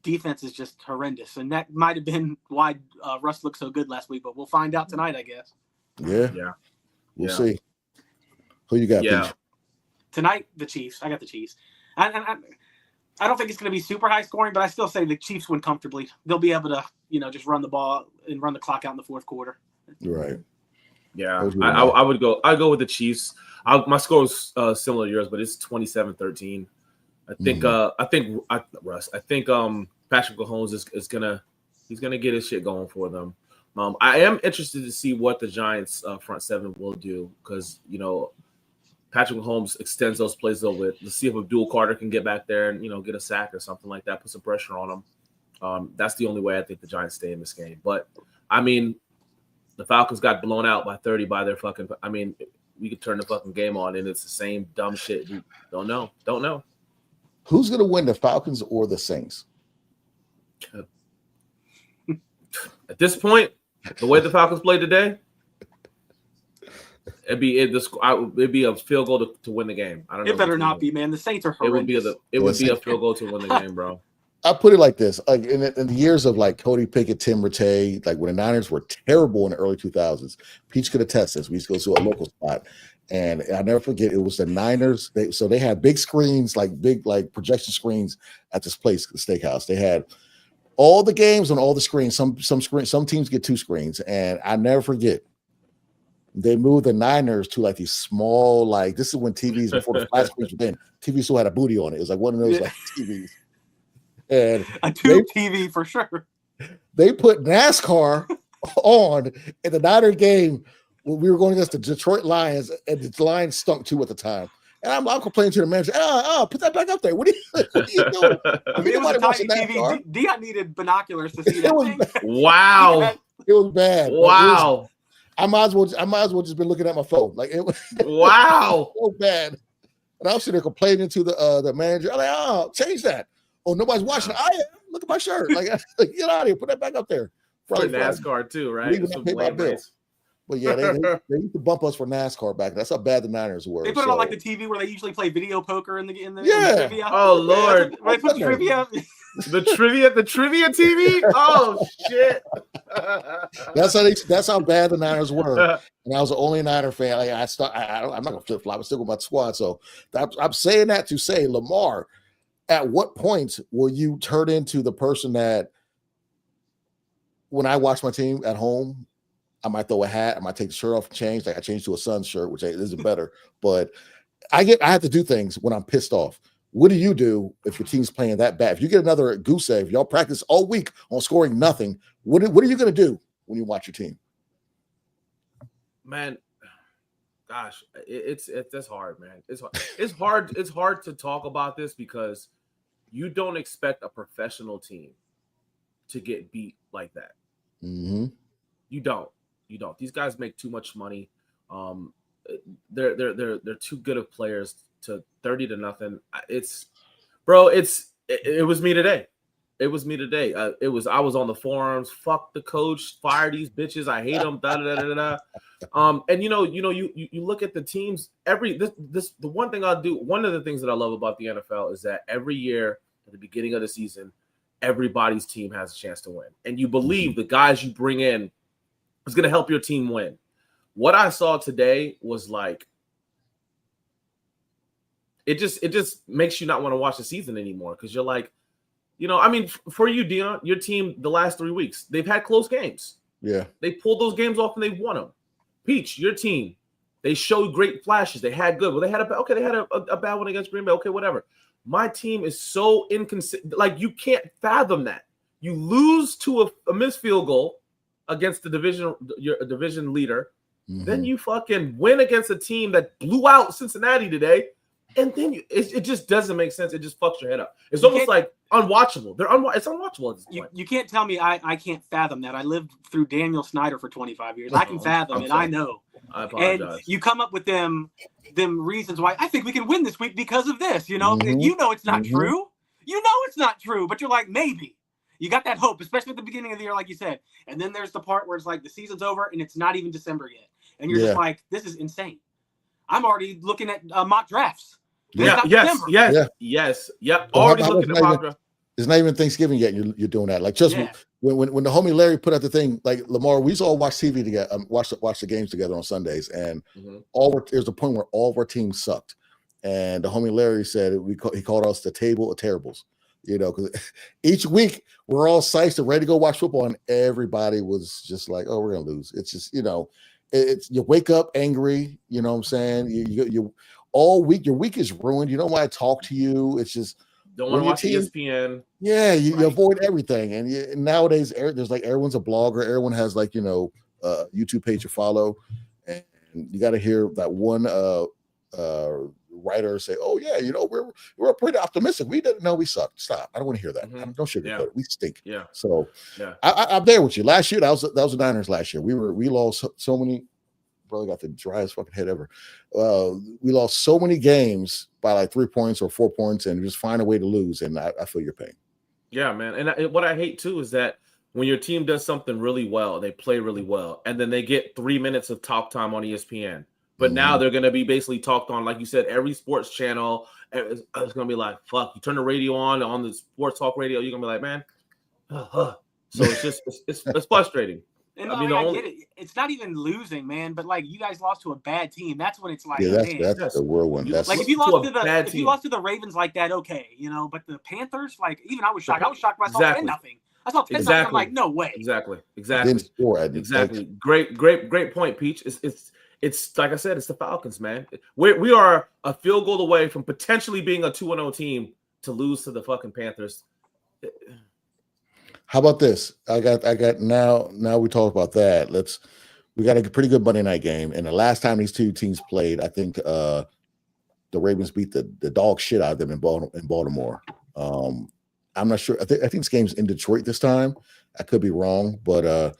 defense is just horrendous. And that might have been why Russ looked so good last week. But we'll find out tonight, I guess. Yeah. We'll see. Who you got, Peach? Tonight, the Chiefs. I got the Chiefs. I don't think it's going to be super high scoring, but I still say the Chiefs win comfortably. They'll be able to, just run the ball and run the clock out in the fourth quarter. Right. Yeah, I'd go with the Chiefs. My score is similar to yours, but it's 27-13. I think Patrick Mahomes is gonna get his shit going for them. I am interested to see what the Giants front seven will do because Patrick Mahomes extends those plays a little bit. Let's see if Abdul Carter can get back there and get a sack or something like that, put some pressure on him. That's the only way I think the Giants stay in this game. But I mean, the Falcons got blown out by 30 by their fucking. I mean, we could turn the fucking game on and it's the same dumb shit. We don't know. Who's gonna win, the Falcons or the Saints? At this point, the way the Falcons play today, it'd be a field goal to win the game. I don't know. It better not be, man. The Saints are horrendous. It would be a field goal to win the game, bro. I put it like this: like in the years of like Cody Pickett, Tim Rattay, like when the Niners were terrible in the early 2000s, Peach could attest this. We used to go to a local spot, and I never forget. It was the Niners. They had big screens, big projection screens at this place, the steakhouse. They had all the games on all the screens. Some teams get 2 screens, and I never forget. They moved the Niners to these small, this is when TVs before the flat screens were in. TV still had a booty on it. It was one of those TVs. And a tube TV for sure. They put NASCAR on in the Niner game when we were going against the Detroit Lions, and the Lions stunk too at the time. And I'm complaining to the manager, put that back up there. What are you doing? I mean, it was a tiny TV. Dion needed binoculars to see that thing. Wow. It was bad. Wow. I might as well just been looking at my phone. It was wow. So bad. And I was sitting there complaining to the manager. I'm like, change that. Oh, nobody's watching. I am. Look at my shirt. Get out of here. Put that back up there. Probably NASCAR too, right? Pay my bills. But yeah, they used to bump us for NASCAR back. That's how bad the Niners were. They put it on the TV where they usually play video poker in the trivia. Oh Lord, they put trivia. The trivia TV. Oh shit. That's how bad the Niners were. And I was the only Niner fan. I'm not gonna flip flop. I'm still with my squad. So I'm saying that to say, Lamar, at what point will you turn into the person that, when I watch my team at home, I might throw a hat, I might take the shirt off and change. I changed to a Suns shirt, which isn't better. But I have to do things when I'm pissed off. What do you do if your team's playing that bad? If you get another goose egg, y'all practice all week on scoring nothing. What are you going to do when you watch your team? Man, gosh, that's hard, man. It's hard to talk about this because you don't expect a professional team to get beat like that. Mm-hmm. You don't. These guys make too much money. They're too good of players to 30-0. It was me today. I was on the forums. Fuck the coach. Fire these bitches. I hate them. And you look at the teams. The one thing I'll do. One of the things that I love about the NFL is that every year at the beginning of the season, everybody's team has a chance to win, and you believe the guys you bring in is going to help your team win. What I saw today was it just makes you not want to watch the season anymore because you're for you, Dion, your team the last 3 weeks they've had close games. Yeah. They pulled those games off and they won them. Peach, your team, they showed great flashes. They had good. Well, they had a bad one against Green Bay. Okay, whatever. My team is so inconsistent. Like, you can't fathom that. You lose to a missed field goal against the division leader. Mm-hmm. Then you fucking win against a team that blew out Cincinnati today. And then it just doesn't make sense. It just fucks your head up. It's almost like unwatchable. It's unwatchable at this point. You can't tell me I can't fathom that. I lived through Daniel Snyder for 25 years. I can fathom it. I know. I apologize. And you come up with them reasons why I think we can win this week because of this. You know, Mm-hmm. you know it's not true. You know it's not true, but you're like, maybe. You got that hope, especially at the beginning of the year, like you said. And then there's the part where it's like the season's over and it's not even December yet. And you're just like, this is insane. I'm already looking at mock drafts. Yes. Already looking at mock drafts. It's not even Thanksgiving yet. And you're doing that. Like, just when the homie Larry put out the thing, like, Lamar, we used to all watch TV together, watch the games together on Sundays, and there's a point where all of our teams sucked, and the homie Larry said he called us the table of terribles. You know, because each week we're all psyched and ready to go watch football, and everybody was just like, "Oh, we're gonna lose." It's just, you know, it's you wake up angry. You know what I'm saying? You all week, your week is ruined. You don't want to talk to you. It's just don't want to watch ESPN. Yeah, you avoid everything, and nowadays there's like everyone's a blogger. Everyone has, like, you know, a YouTube page to follow, and you got to hear that one writer say, "Oh yeah, you know, we're pretty optimistic. We didn't know we sucked." Stop. I don't want to hear that. Don't sugarcoat it. We stink. Yeah. So I'm there with you. Last year, that was the Niners. Last year, we lost so many. Brother got the driest fucking head ever. We lost so many games by like 3 points or 4 points, and just find a way to lose. And I feel your pain. Yeah, man. And what I hate too is that when your team does something really well, they play really well, and then they get 3 minutes of talk time on ESPN. But now they're going to be basically talked on, like you said, every sports channel. It's going to be like, fuck, you turn the radio on the sports talk radio, you're going to be like, man. So it's just, it's frustrating. And I get it. It's not even losing, man, but like, you guys lost to a bad team. That's when it's like, that's the whirlwind. That's like, if you lost to the Ravens like that, okay, you know, but the Panthers, like, even I was shocked. I was shocked when I saw 10-0. I saw 10-0. I'm like, no way. Exactly. Didn't score, exactly. Great point, Peach. It's like I said, it's the Falcons, man. We are a field goal away from potentially being a 2-0 team to lose to the fucking Panthers. How about this? I got now we talk about that. We got a pretty good Monday night game. And the last time these two teams played, I think the Ravens beat the dog shit out of them in Baltimore. I'm not sure. I think this game's in Detroit this time. I could be wrong, but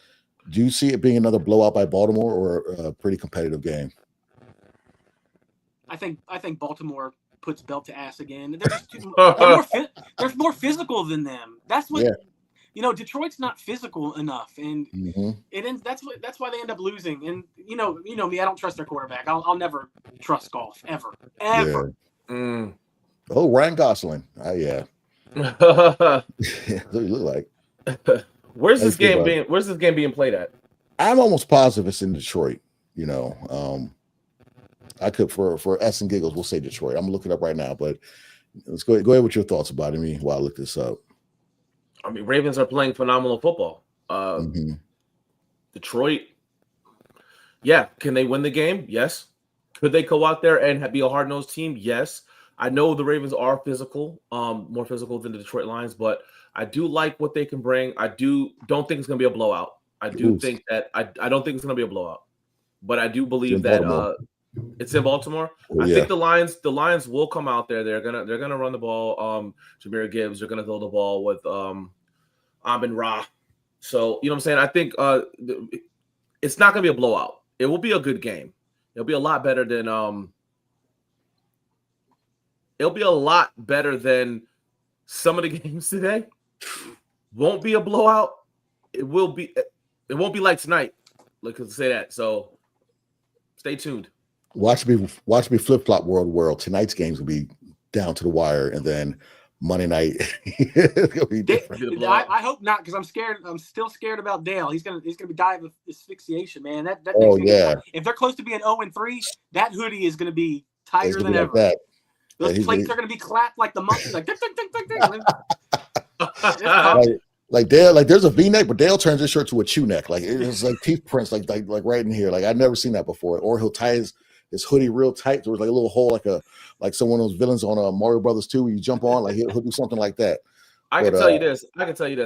do you see it being another blowout by Baltimore or a pretty competitive game? I think Baltimore puts belt to ass again. They're more physical than them. That's what you know. Detroit's not physical enough, and that's why they end up losing. And you know me, I don't trust their quarterback. I'll never trust Goff ever. Yeah. Oh, Ryan Gosling. Yeah. That's what you look like. Where's this game being played at? I'm almost positive it's in Detroit. You know, I could for S and giggles, we'll say Detroit. I'm gonna look it up right now, but let's go ahead with your thoughts about it. While I look this up. I mean, Ravens are playing phenomenal football. Detroit, can they win the game? Yes. Could they go out there and be a hard-nosed team? Yes. I know the Ravens are physical, more physical than the Detroit Lions, but I do like what they can bring. I don't think it's going to be a blowout. I don't think it's going to be a blowout, but I do believe that it's in Baltimore. I think the Lions will come out there. They're gonna run the ball. Jahmyr Gibbs. They're gonna throw the ball with Amon Ra. So you know what I'm saying. I think it's not gonna be a blowout. It will be a good game. It'll be a lot better than some of the games today. Won't be a blowout. It won't be like tonight. Let's say that. So stay tuned. Watch me flip flop world. Tonight's games will be down to the wire, and then Monday night it's gonna be different. I hope not, because I'm scared. I'm still scared about Dale. He's gonna be dying of asphyxiation, man. If they're close to being 0-3, that hoodie is gonna be tighter than ever. Like those plates are gonna be clapped like the monkey, like tick, tick, tick, tick, tick. Like Dale, like there's a V-neck, but Dale turns his shirt to a chew neck. Like it's like teeth prints, like right in here. Like I've never seen that before. Or he'll tie his hoodie real tight. There was like a little hole, like some one of those villains on Mario Brothers 2 where you jump on. Like he'll do something like that. I can tell you this.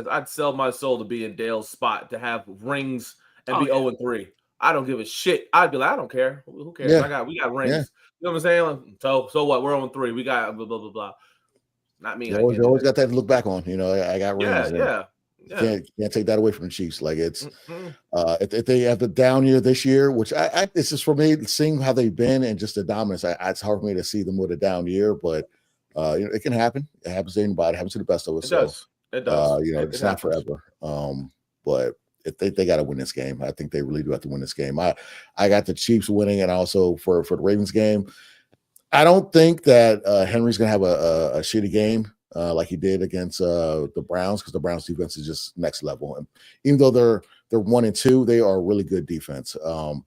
I'd sell my soul to be in Dale's spot to have rings and be 0-3. I don't give a shit. I'd be like, I don't care. Who cares? Yeah. We got rings. Yeah. You know what I'm saying? So what? We're 0-3. We got blah blah blah blah. Not me. You always got that to look back on. You know, I got rings. Yeah. Can't take that away from the Chiefs. Like it's if they have the down year this year, which I it's just for me seeing how they've been and just the dominance. It's hard for me to see them with a down year, but it can happen. It happens to anybody. It happens to the best of us. It does. It's not forever. But if they got to win this game, I think they really do have to win this game. I got the Chiefs winning, and also for the Ravens game, I don't think that Henry's gonna have a shitty game. Like he did against the Browns, because the Browns defense is just next level. And even though they're 1-2, they are a really good defense. Let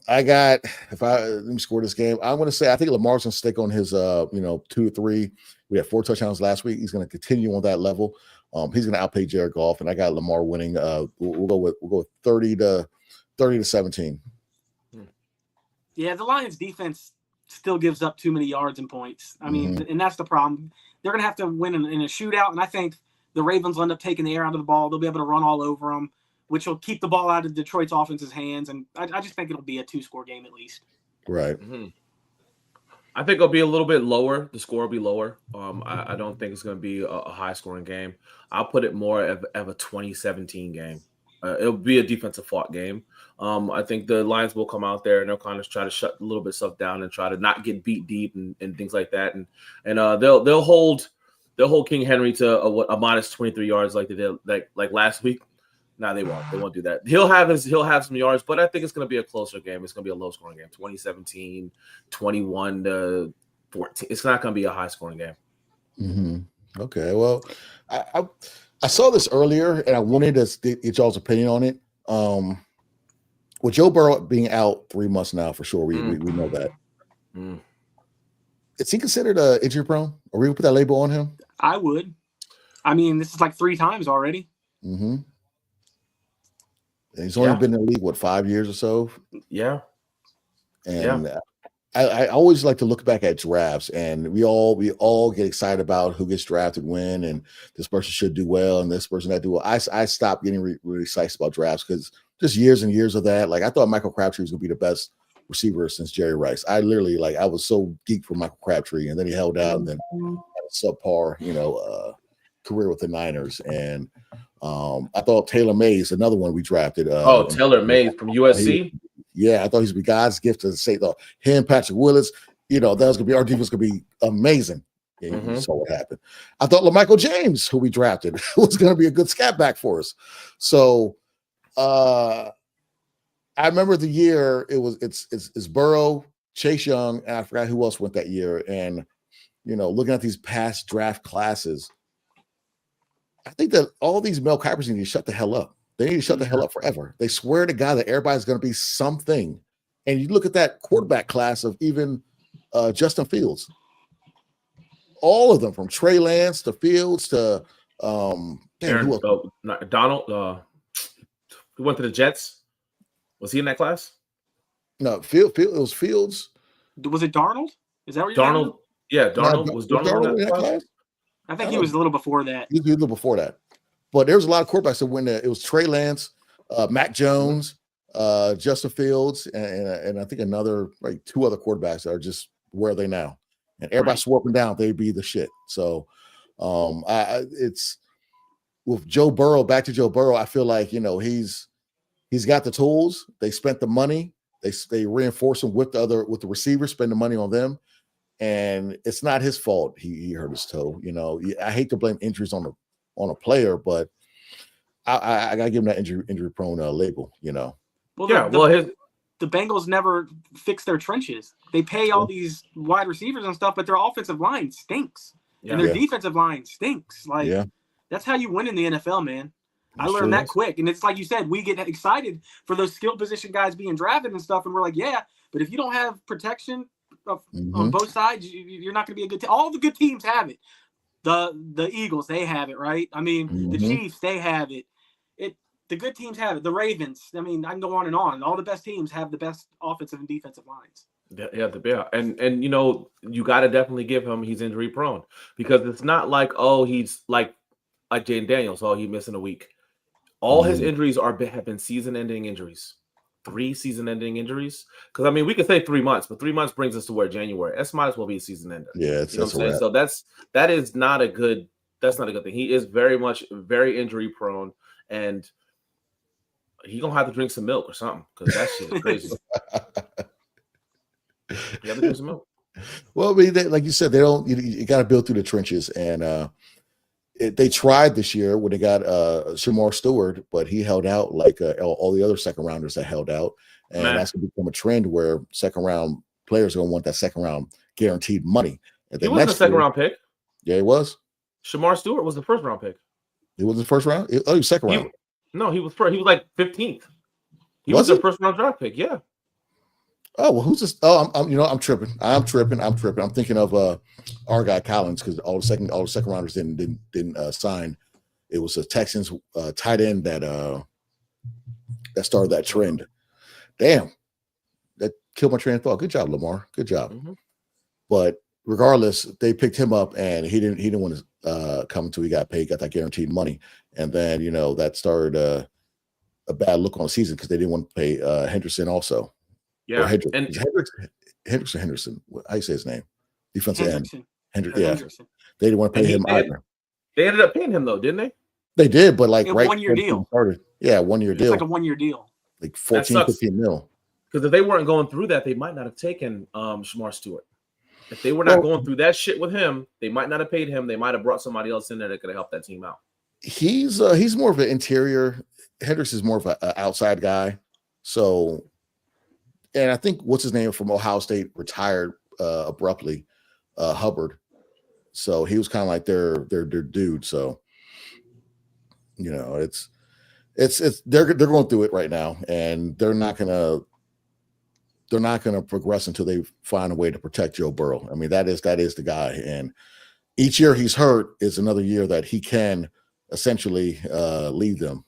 me score this game. I'm going to say I think Lamar's going to stick on his 2-3. We had 4 touchdowns last week. He's going to continue on that level. He's going to outplay Jared Goff, and I got Lamar winning. We'll go with 30-17. Yeah, the Lions defense still gives up too many yards and points. I mean, and that's the problem. They're going to have to win in a shootout, and I think the Ravens will end up taking the air out of the ball. They'll be able to run all over them, which will keep the ball out of Detroit's offense's hands, and I just think it'll be a 2-score game at least. Right. I think it'll be a little bit lower. The score will be lower. I don't think it's going to be a high-scoring game. I'll put it more of a 2017 game. It'll be a defensive fought game. I think the Lions will come out there and they'll kind of try to shut a little bit of stuff down and try to not get beat deep and things like that. And they'll hold King Henry to a minus 23 yards like they did like last week. No, they won't. They won't do that. He'll have some yards, but I think it's going to be a closer game. It's going to be a low-scoring game, 2017, 21-14. It's not going to be a high-scoring game. Mm-hmm. Okay. Well, I saw this earlier, and I wanted to get y'all's opinion on it. With Joe Burrow being out 3 months now, for sure, we know that. Is he considered injury prone? Or we would put that label on him? I would. I mean, this is like 3 times already. Mm-hmm. And he's only been in the league, 5 years or so? Yeah. And I always like to look back at drafts, and we all get excited about who gets drafted when, and this person should do well, and this person that do well. I stopped getting really excited about drafts because just years and years of that. Like I thought Michael Crabtree was gonna be the best receiver since Jerry Rice. I was so geeked for Michael Crabtree, and then he held out, and then had a subpar, career with the Niners. And I thought Taylor Mays, another one we drafted. Taylor Mays from USC. I thought he's be God's gift to say him, Patrick Willis. That was gonna be our defense, gonna be amazing. You saw what happened. I thought LaMichael James, who we drafted, was gonna be a good scat back for us. So I remember the year it's Burrow, Chase Young, and I forgot who else went that year. And looking at these past draft classes, I think that all these Mel Kippers need to shut the hell up. They need to shut the hell up forever. They swear to God that everybody's going to be something. And you look at that quarterback class of even Justin Fields. All of them, from Trey Lance to Fields to Donald. Who went to the Jets? Was he in that class? No, It was Fields. Was it Darnold? Is that what you're Darnold? Yeah, Darnold. Was Darnold in that class? I think he was a little before that. He was a little before that. But there was a lot of quarterbacks that went there. It was Trey Lance, Mac Jones, Justin Fields, and I think another 2 other quarterbacks that are just where are they now? And everybody swore up and down they'd be the shit. So it's with Joe Burrow. Back to Joe Burrow, I feel like he's got the tools. They spent the money. They reinforce him with the receivers, spend the money on them, and it's not his fault. He hurt his toe. I hate to blame injuries on a player, but I gotta give him that injury prone label. Well, the Bengals never fix their trenches. They pay all these wide receivers and stuff, but their offensive line stinks, and their defensive line stinks. That's how you win in the NFL, man. I learned that quick, and it's like you said, we get excited for those skill position guys being drafted and stuff, and we're like, but if you don't have protection on both sides, you're not going to be a good team. All the good teams have it. The Eagles, they have it, right? I mean, the Chiefs, they have it. The good teams have it. The Ravens, I mean, I can go on and on. All the best teams have the best offensive and defensive lines. Yeah. And you know, you got to definitely give him, he's injury prone, because it's not like, oh, he's like Jaden Daniels, oh, he's missing a week. All his injuries have been season-ending injuries. 3 season-ending injuries. Because I mean, we could say 3 months, but 3 months brings us to where January. That might as well be a season ender. Yeah, you know what I'm saying. So that is not a good. That's not a good thing. He is very injury prone, and he gonna have to drink some milk or something, because that shit is crazy. You have to drink some milk. Well, I mean, like you said, they don't. You got to build through the trenches, and they tried this year when they got Shamar Stewart, but he held out like all the other second rounders that held out, and that's going to become a trend where second round players are going to want that second round guaranteed money. And then he wasn't a second round pick. Yeah, he was. Shamar Stewart was the first round pick. He was the first round. He was second round. No, he was first. He was like 15th. He was the first round draft pick. Yeah. Oh, well, who's this? Oh, I'm tripping. I'm thinking of our guy Collins, because all the second rounders didn't sign. It was a Texans tight end that started that trend. Damn, that killed my train of thought. Good job, Lamar. Good job. But regardless, they picked him up, and he didn't want to come until he got paid, got that guaranteed money, and then that started a bad look on the season because they didn't want to pay Henderson also. Yeah, Henderson. How you say his name? Defensive end. Henderson. Yeah, they didn't want to pay him either. They ended up paying him though, didn't they? They did, but like right 1 year deal. Yeah, 1 year deal. Like a 1 year deal. Like 14, 15 mil. Because if they weren't going through that, they might not have taken Shamar Stewart. If they were not going through that shit with him, they might not have paid him. They might have brought somebody else in there that could have helped that team out. He's more of an interior. Henderson's more of an outside guy. So. And I think what's his name from Ohio State retired abruptly, Hubbard. So he was kind of like their dude. So it's they're going through it right now, and they're not gonna progress until they find a way to protect Joe Burrow. I mean, that is the guy, and each year he's hurt is another year that he can essentially leave them.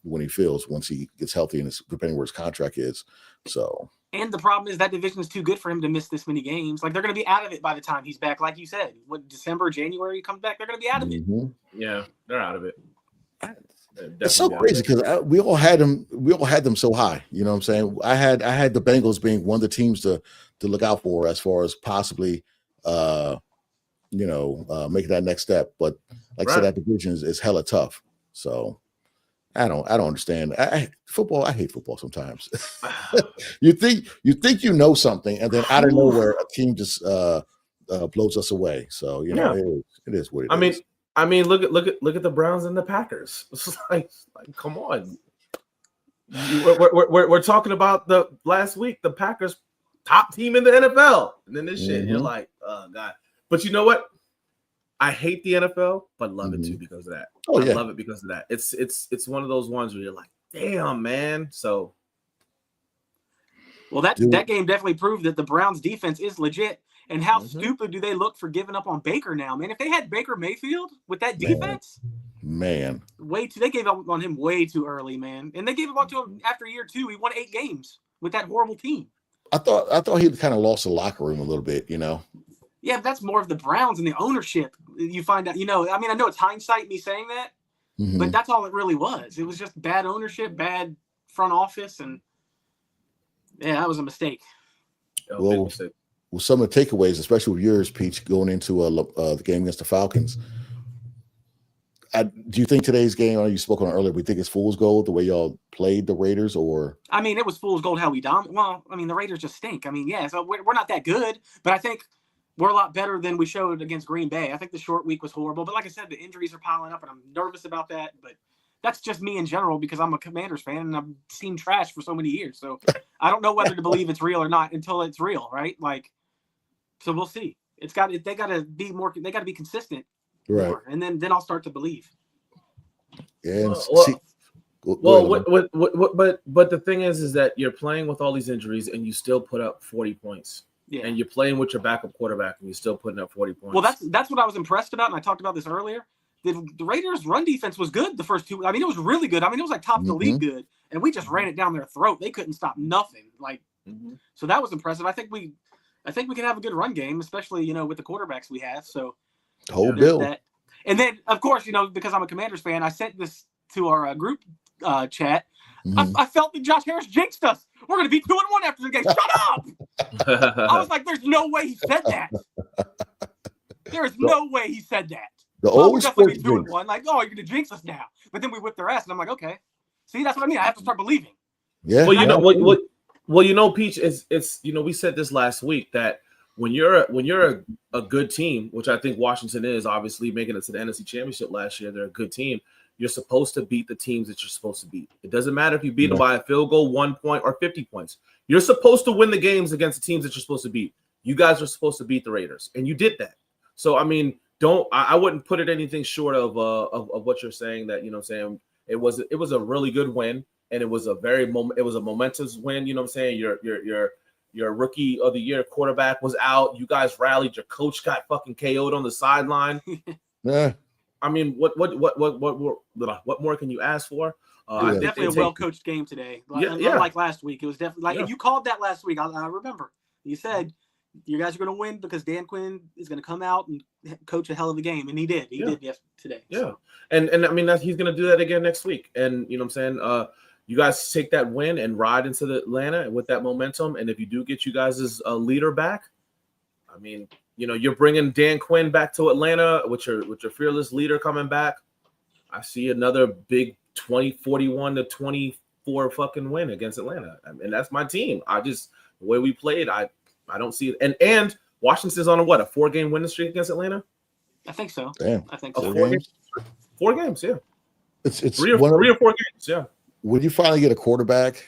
When he feels, once he gets healthy, and depending where his contract is. So, and the problem is that division is too good for him to miss this many games. Like, they're going to be out of it by the time he's back. Like you said, December, January he comes back, they're going to be out of it. Yeah, they're out of it. It's so crazy because we all had them so high. You know what I'm saying? I had the Bengals being one of the teams to look out for as far as possibly making that next step. But like I said, that division is hella tough. So. I don't understand. I hate football sometimes. you think you know something, and then out of nowhere, a team just blows us away. So it is what it is. I mean, look at the Browns and the Packers. It's like come on. We're talking about the last week, the Packers top team in the NFL, and then this shit. You're like, oh god. But you know what? I hate the NFL, but love it too because of that. I love it because of that. It's one of those ones where you're like, damn, man. So, well, that game definitely proved that the Browns defense is legit. And how stupid do they look for giving up on Baker now, man? If they had Baker Mayfield with that defense, man, they gave up on him way too early, man. And they gave up to him after year 2. He won 8 games with that horrible team. I thought he kind of lost the locker room a little bit, Yeah, but that's more of the Browns and the ownership. You find out, I mean, I know it's hindsight me saying that, but that's all it really was. It was just bad ownership, bad front office, and that was a mistake. Well, some of the takeaways, especially with yours, Peach, going into the game against the Falcons. Do you think today's game, you spoke on it earlier, we think it's fool's gold the way y'all played the Raiders, or? I mean, it was fool's gold how we dominated. Well, I mean, the Raiders just stink. I mean, so we're not that good, but I think we're a lot better than we showed against Green Bay. I think the short week was horrible. But like I said, the injuries are piling up, and I'm nervous about that. But that's just me in general because I'm a Commanders fan, and I've seen trash for so many years. So I don't know whether to believe it's real or not until it's real, right? So we'll see. They got to be more. They got to be consistent, right? More, and then I'll start to believe. Yeah. But the thing is that you're playing with all these injuries, and you still put up 40 points. Yeah. And you're playing with your backup quarterback, and you're still putting up 40 points. Well, that's what I was impressed about, and I talked about this earlier. The Raiders' run defense was good the first two. I mean, it was really good. I mean, it was like top of the league good, and we just ran it down their throat. They couldn't stop nothing. So that was impressive. I think we can have a good run game, especially with the quarterbacks we have. So whole bill. That. And then, of course, because I'm a Commanders fan, I sent this to our group chat. I felt that Josh Harris jinxed us. We're going to be 2-1 after the game. Shut up! I was like, there's no way he said that. There is no way he said that. The old sports 2-1. Like, oh, you're going to jinx us now. But then we whipped their ass, and I'm like, okay. See, that's what I mean. I have to start believing. Yeah. Well, Peach, it's we said this last week that when you're a good team, which I think Washington is, obviously making it to the NFC Championship last year, they're a good team. You're supposed to beat the teams that you're supposed to beat. It doesn't matter if you beat them by a field goal, 1 point, or 50 points. You're supposed to win the games against the teams that you're supposed to beat. You guys are supposed to beat the Raiders, and you did that. So I mean, I wouldn't put it anything short of what you're saying. That it was a really good win, and it was a momentous win. Your rookie of the year quarterback was out. You guys rallied. Your coach got fucking KO'd on the sideline. Yeah. I mean, what more can you ask for? It was definitely a well-coached game today. Unlike last week. It was definitely you called that last week. I remember. You said you guys are going to win because Dan Quinn is going to come out and coach a hell of a game, and he did. He did today. Yeah, so. and I mean he's going to do that again next week. And you know what I'm saying? You guys take that win and ride into the Atlanta with that momentum. And if you do get you guys' leader back, I mean, you're bringing Dan Quinn back to Atlanta with your fearless leader coming back. I see another big 41-24 fucking win against Atlanta. I mean, that's my team. The way we played, I don't see it. And Washington's on a 4-game winning streak against Atlanta? I think so. Damn. I think so. 4 games, yeah. It's 3 or 4 games, yeah. When you finally get a quarterback,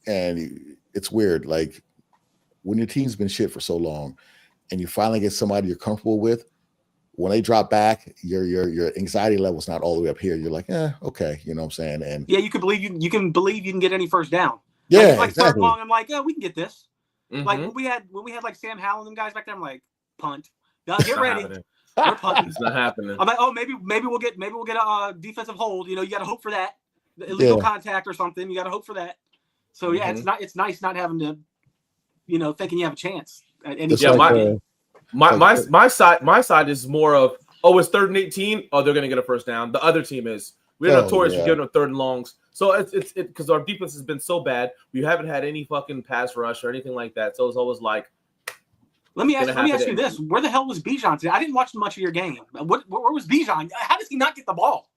and it's weird, like when your team's been shit for so long, and you finally get somebody you're comfortable with, when they drop back, your anxiety level's not all the way up here. You're like, okay, you know what I'm saying? And yeah, you can believe you can get any first down. Yeah, like exactly. Start long, I'm like, we can get this. Mm-hmm. Like when we had like Sam Howell and guys back there, I'm like, punt. Get ready. We're punting. It's not happening. I'm like, maybe we'll get a defensive hold. You got to hope for that. Illegal contact or something. You got to hope for that. So yeah, it's nice not having to, thinking you have a chance. My side is more of it's 3rd and 18. Oh, they're gonna get a first down. The other team is we're notorious for giving them 3rd and longs. So it's because our defense has been so bad. We haven't had any fucking pass rush or anything like that. So it's always like. Let me ask you this: where the hell was Bijan today? I didn't watch much of your game. Where was Bijan? How does he not get the ball?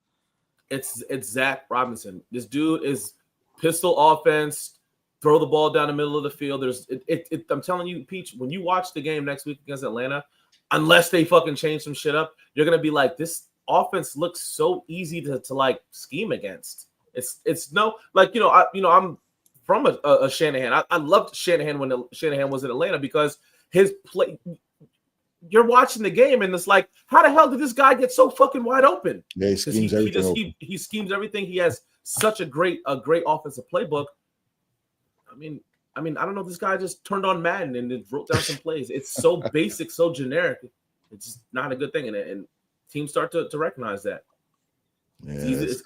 It's Zach Robinson. This dude is pistol offense. Throw the ball down the middle of the field. I'm telling you, Peach, when you watch the game next week against Atlanta, unless they fucking change some shit up, you're gonna be like, this offense looks so easy to like scheme against. It's no like I'm from a Shanahan. I loved Shanahan when Shanahan was in Atlanta because his play. You're watching the game and it's like, how the hell did this guy get so fucking wide open? Yeah, he schemes everything. He schemes everything. He has such a great offensive playbook. I mean, I don't know. This guy just turned on Madden and then wrote down some plays. It's so basic, so generic. It's not a good thing, and teams start to recognize that. Yeah, it's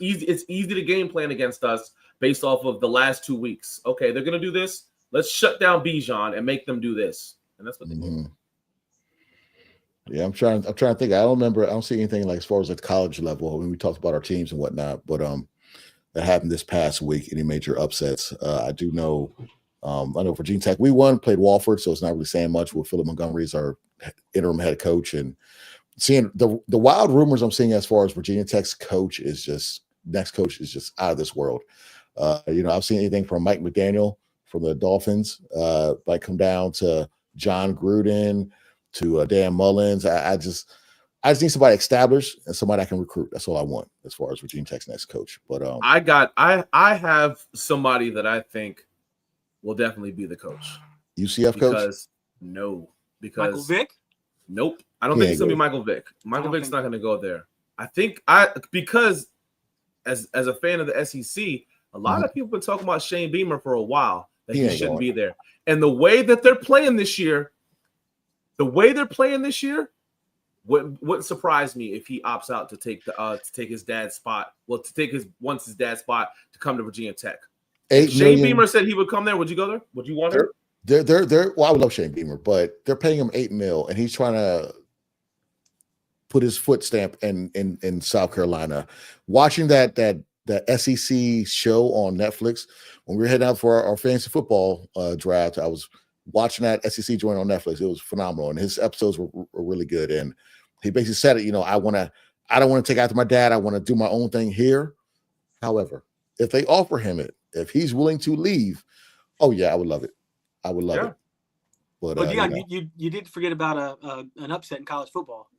easy to game plan against us based off of the last 2 weeks. Okay, they're gonna do this. Let's shut down Bijan and make them do this, and that's what they do. Yeah, I'm trying to think. I don't see anything like as far as at college level when we talked about our teams and whatnot, but that happened this past week. Any major upsets? I do know. I know Virginia Tech, we won, played Wofford, so it's not really saying much. With Philip Montgomery as our interim head coach, and seeing the wild rumors I'm seeing as far as Virginia Tech's next coach is just out of this world. I've seen anything from Mike McDaniel from the Dolphins, might come down to John Gruden to Dan Mullins. I just need somebody established and somebody I can recruit. That's all I want as far as Virginia Tech's next coach. But I have somebody that I think will definitely be the coach. UCF coach? Because Michael Vick? Nope. I don't think it's gonna be Michael Vick. Michael Vick's not gonna go there. I think because as a fan of the SEC, a lot of people have been talking about Shane Beamer for a while that he shouldn't be there. And the way that they're playing this year, the way they're playing this year, wouldn't surprise me if he opts out to take his dad's spot. Well, his dad's spot to come to Virginia Tech. If Shane Beamer said he would come there, would you go there? Would you want him? Well, I would love Shane Beamer, but they're paying him $8 million, and he's trying to put his foot stamp in South Carolina. Watching that SEC show on Netflix when we were heading out for our fantasy football draft, I was watching that SEC joint on Netflix. It was phenomenal, and his episodes were really good. And he basically said it. I don't want to take after my dad. I want to do my own thing here. However, if they offer him it, if he's willing to leave, oh yeah, I would love it. I would love it. But you did forget about an upset in college football.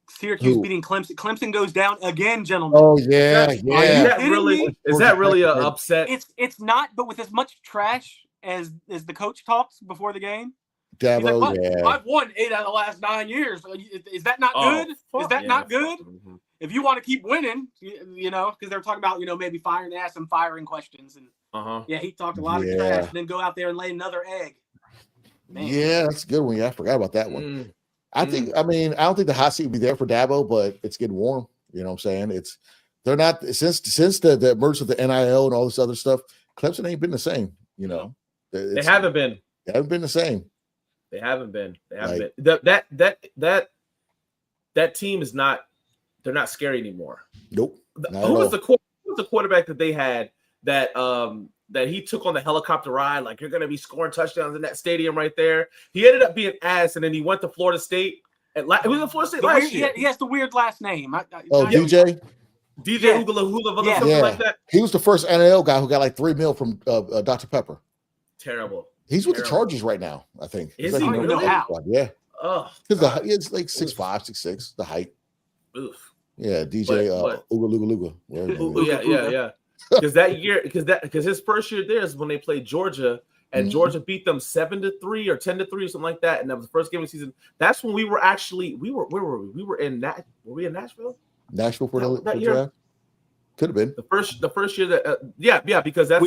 Syracuse beating Clemson. Clemson goes down again, gentlemen. Oh yeah. Is that really an upset? It's not, but with as much trash as the coach talks before the game. Dabo, like, I've won 8 out of the last 9 years. Is that not good? Is that not good? Mm-hmm. If you want to keep winning, because they're talking about maybe firing, they ask some firing questions, and he talked a lot of trash, and then go out there and lay another egg. Man. Yeah, that's a good one. Yeah, I forgot about that one. I don't think the hot seat will be there for Dabo, but it's getting warm. You know what I'm saying? They're not since the emergence of the NIL and all this other stuff. Clemson ain't been the same. They haven't been. They haven't been the same. They haven't been. That team is not. They're not scary anymore. Nope. Who was the quarterback that they had that he took on the helicopter ride? Like, you're going to be scoring touchdowns in that stadium right there. He ended up being ass, and then he went to Florida State. It was in Florida State last year. He has the weird last name. DJ? DJ Hula, something like that. He was the first NIL guy who got like $3 million from Dr. Pepper. Terrible. He's with the Chargers right now, I think. Is he really? Yeah. Because it's like 6'5", 6'6", the height. Oof. Yeah, DJ Luga. Yeah. Because his first year there is when they played Georgia, and Georgia beat them 7-3 or 10-3 or something like that, and that was the first game of the season. That's when we were where were we? Were we in Nashville? Nashville for the draft? Could have been the first year that because that's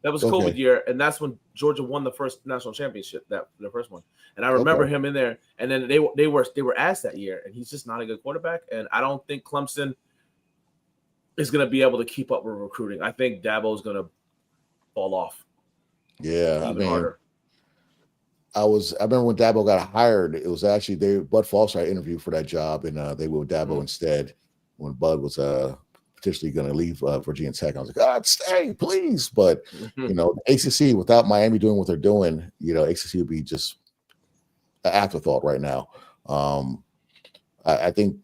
that was COVID year, and that's when Georgia won the first national championship, the first one. And I remember him in there, and then they were asked that year, and he's just not a good quarterback. And I don't think Clemson is going to be able to keep up with recruiting. I think Dabo is going to fall off. Yeah, harder. I remember when Dabo got hired, it was actually Bud Foster I interviewed for that job, and they went with Dabo instead when Bud was potentially going to leave Virginia Tech. I was like, God, stay, please. But the ACC, without Miami doing what they're doing, ACC would be just an afterthought right now. I think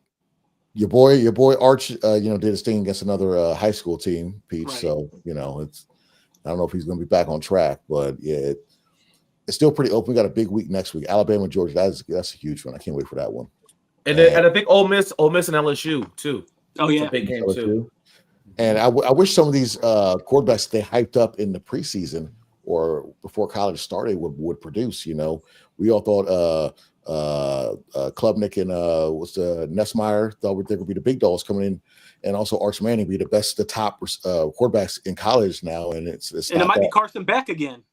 your boy Arch, did his thing against another high school team, Peach. Right. So I don't know if he's going to be back on track, but yeah, it's still pretty open. We got a big week next week. Alabama and Georgia. That's a huge one. I can't wait for that one. And I think Ole Miss and LSU too. Oh yeah, a big game too. And I wish some of these quarterbacks they hyped up in the preseason or before college started would produce. We all thought Klubnik and Nessmeyer thought they would be the big dogs coming in, and also Arch Manning be the top quarterbacks in college now. And it might be Carson Beck again.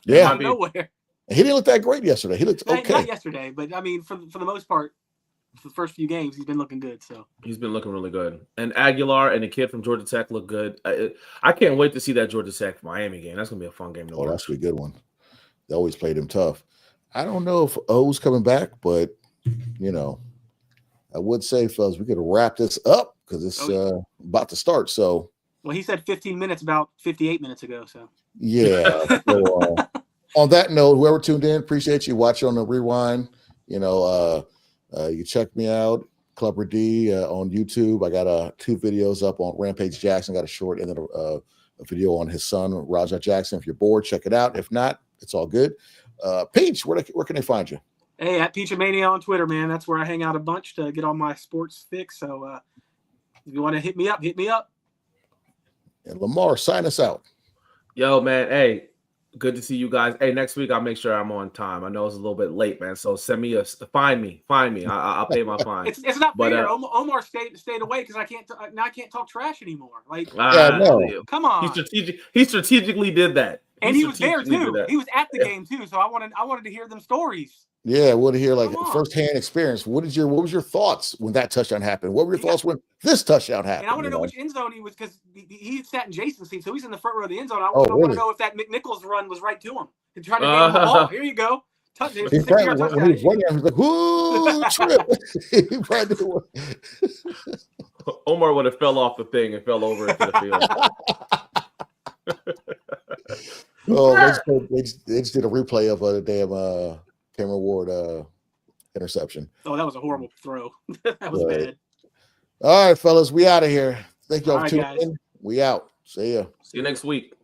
Yeah, out of nowhere. He didn't look that great yesterday. He looked okay. Not yesterday, but I mean, for the most part, for the first few games, he's been looking good. So he's been looking really good. And Aguilar and the kid from Georgia Tech look good. I can't wait to see that Georgia Tech Miami game. That's gonna be a fun game to watch. That's a good one. They always played him tough. I don't know if O's coming back, but I would say, fellas, we could wrap this up because it's about to start. So, well, he said 15 minutes about 58 minutes ago. So yeah. So, on that note, whoever tuned in, appreciate you watching on the rewind. You check me out, Clubber D, on YouTube. I got 2 videos up on Rampage Jackson. Got a short and then a video on his son, Rajah Jackson. If you're bored, check it out. If not, it's all good. Peach, where can they find you? Hey, at Peachamania on Twitter, man. That's where I hang out a bunch to get all my sports fix. So if you want to hit me up, hit me up. And Lamar, sign us out. Yo, man. Hey, good to see you guys. Hey, next week I'll make sure I'm on time. I know it's a little bit late, man. So send me find me. I'll pay my fine. It's not fair. Omar stayed away because I can't talk trash anymore. Like, no. Come on. He strategically did that. And he was there too. He was at the game too. So I wanted to hear them stories. Yeah, we'll hear like Come on. firsthand experience. What was your thoughts when that touchdown happened? What were your thoughts when this touchdown happened? And I want to know which end zone he was, because he sat in Jason's seat, so he's in the front row of the end zone. I Oh, want really? to know if that McNichols run was right to him. He's trying to hand him the ball. Here you go. When he was running, he was like, "Whoo, trip!" He probably did. Omar would have fell off the thing and fell over into the field. Oh, they just did a replay of the damn Cameron Ward interception. Oh, that was a horrible throw. That was bad. All right, fellas, we out of here. Thank y'all for tuning guys. in. We out. See ya. See you next week.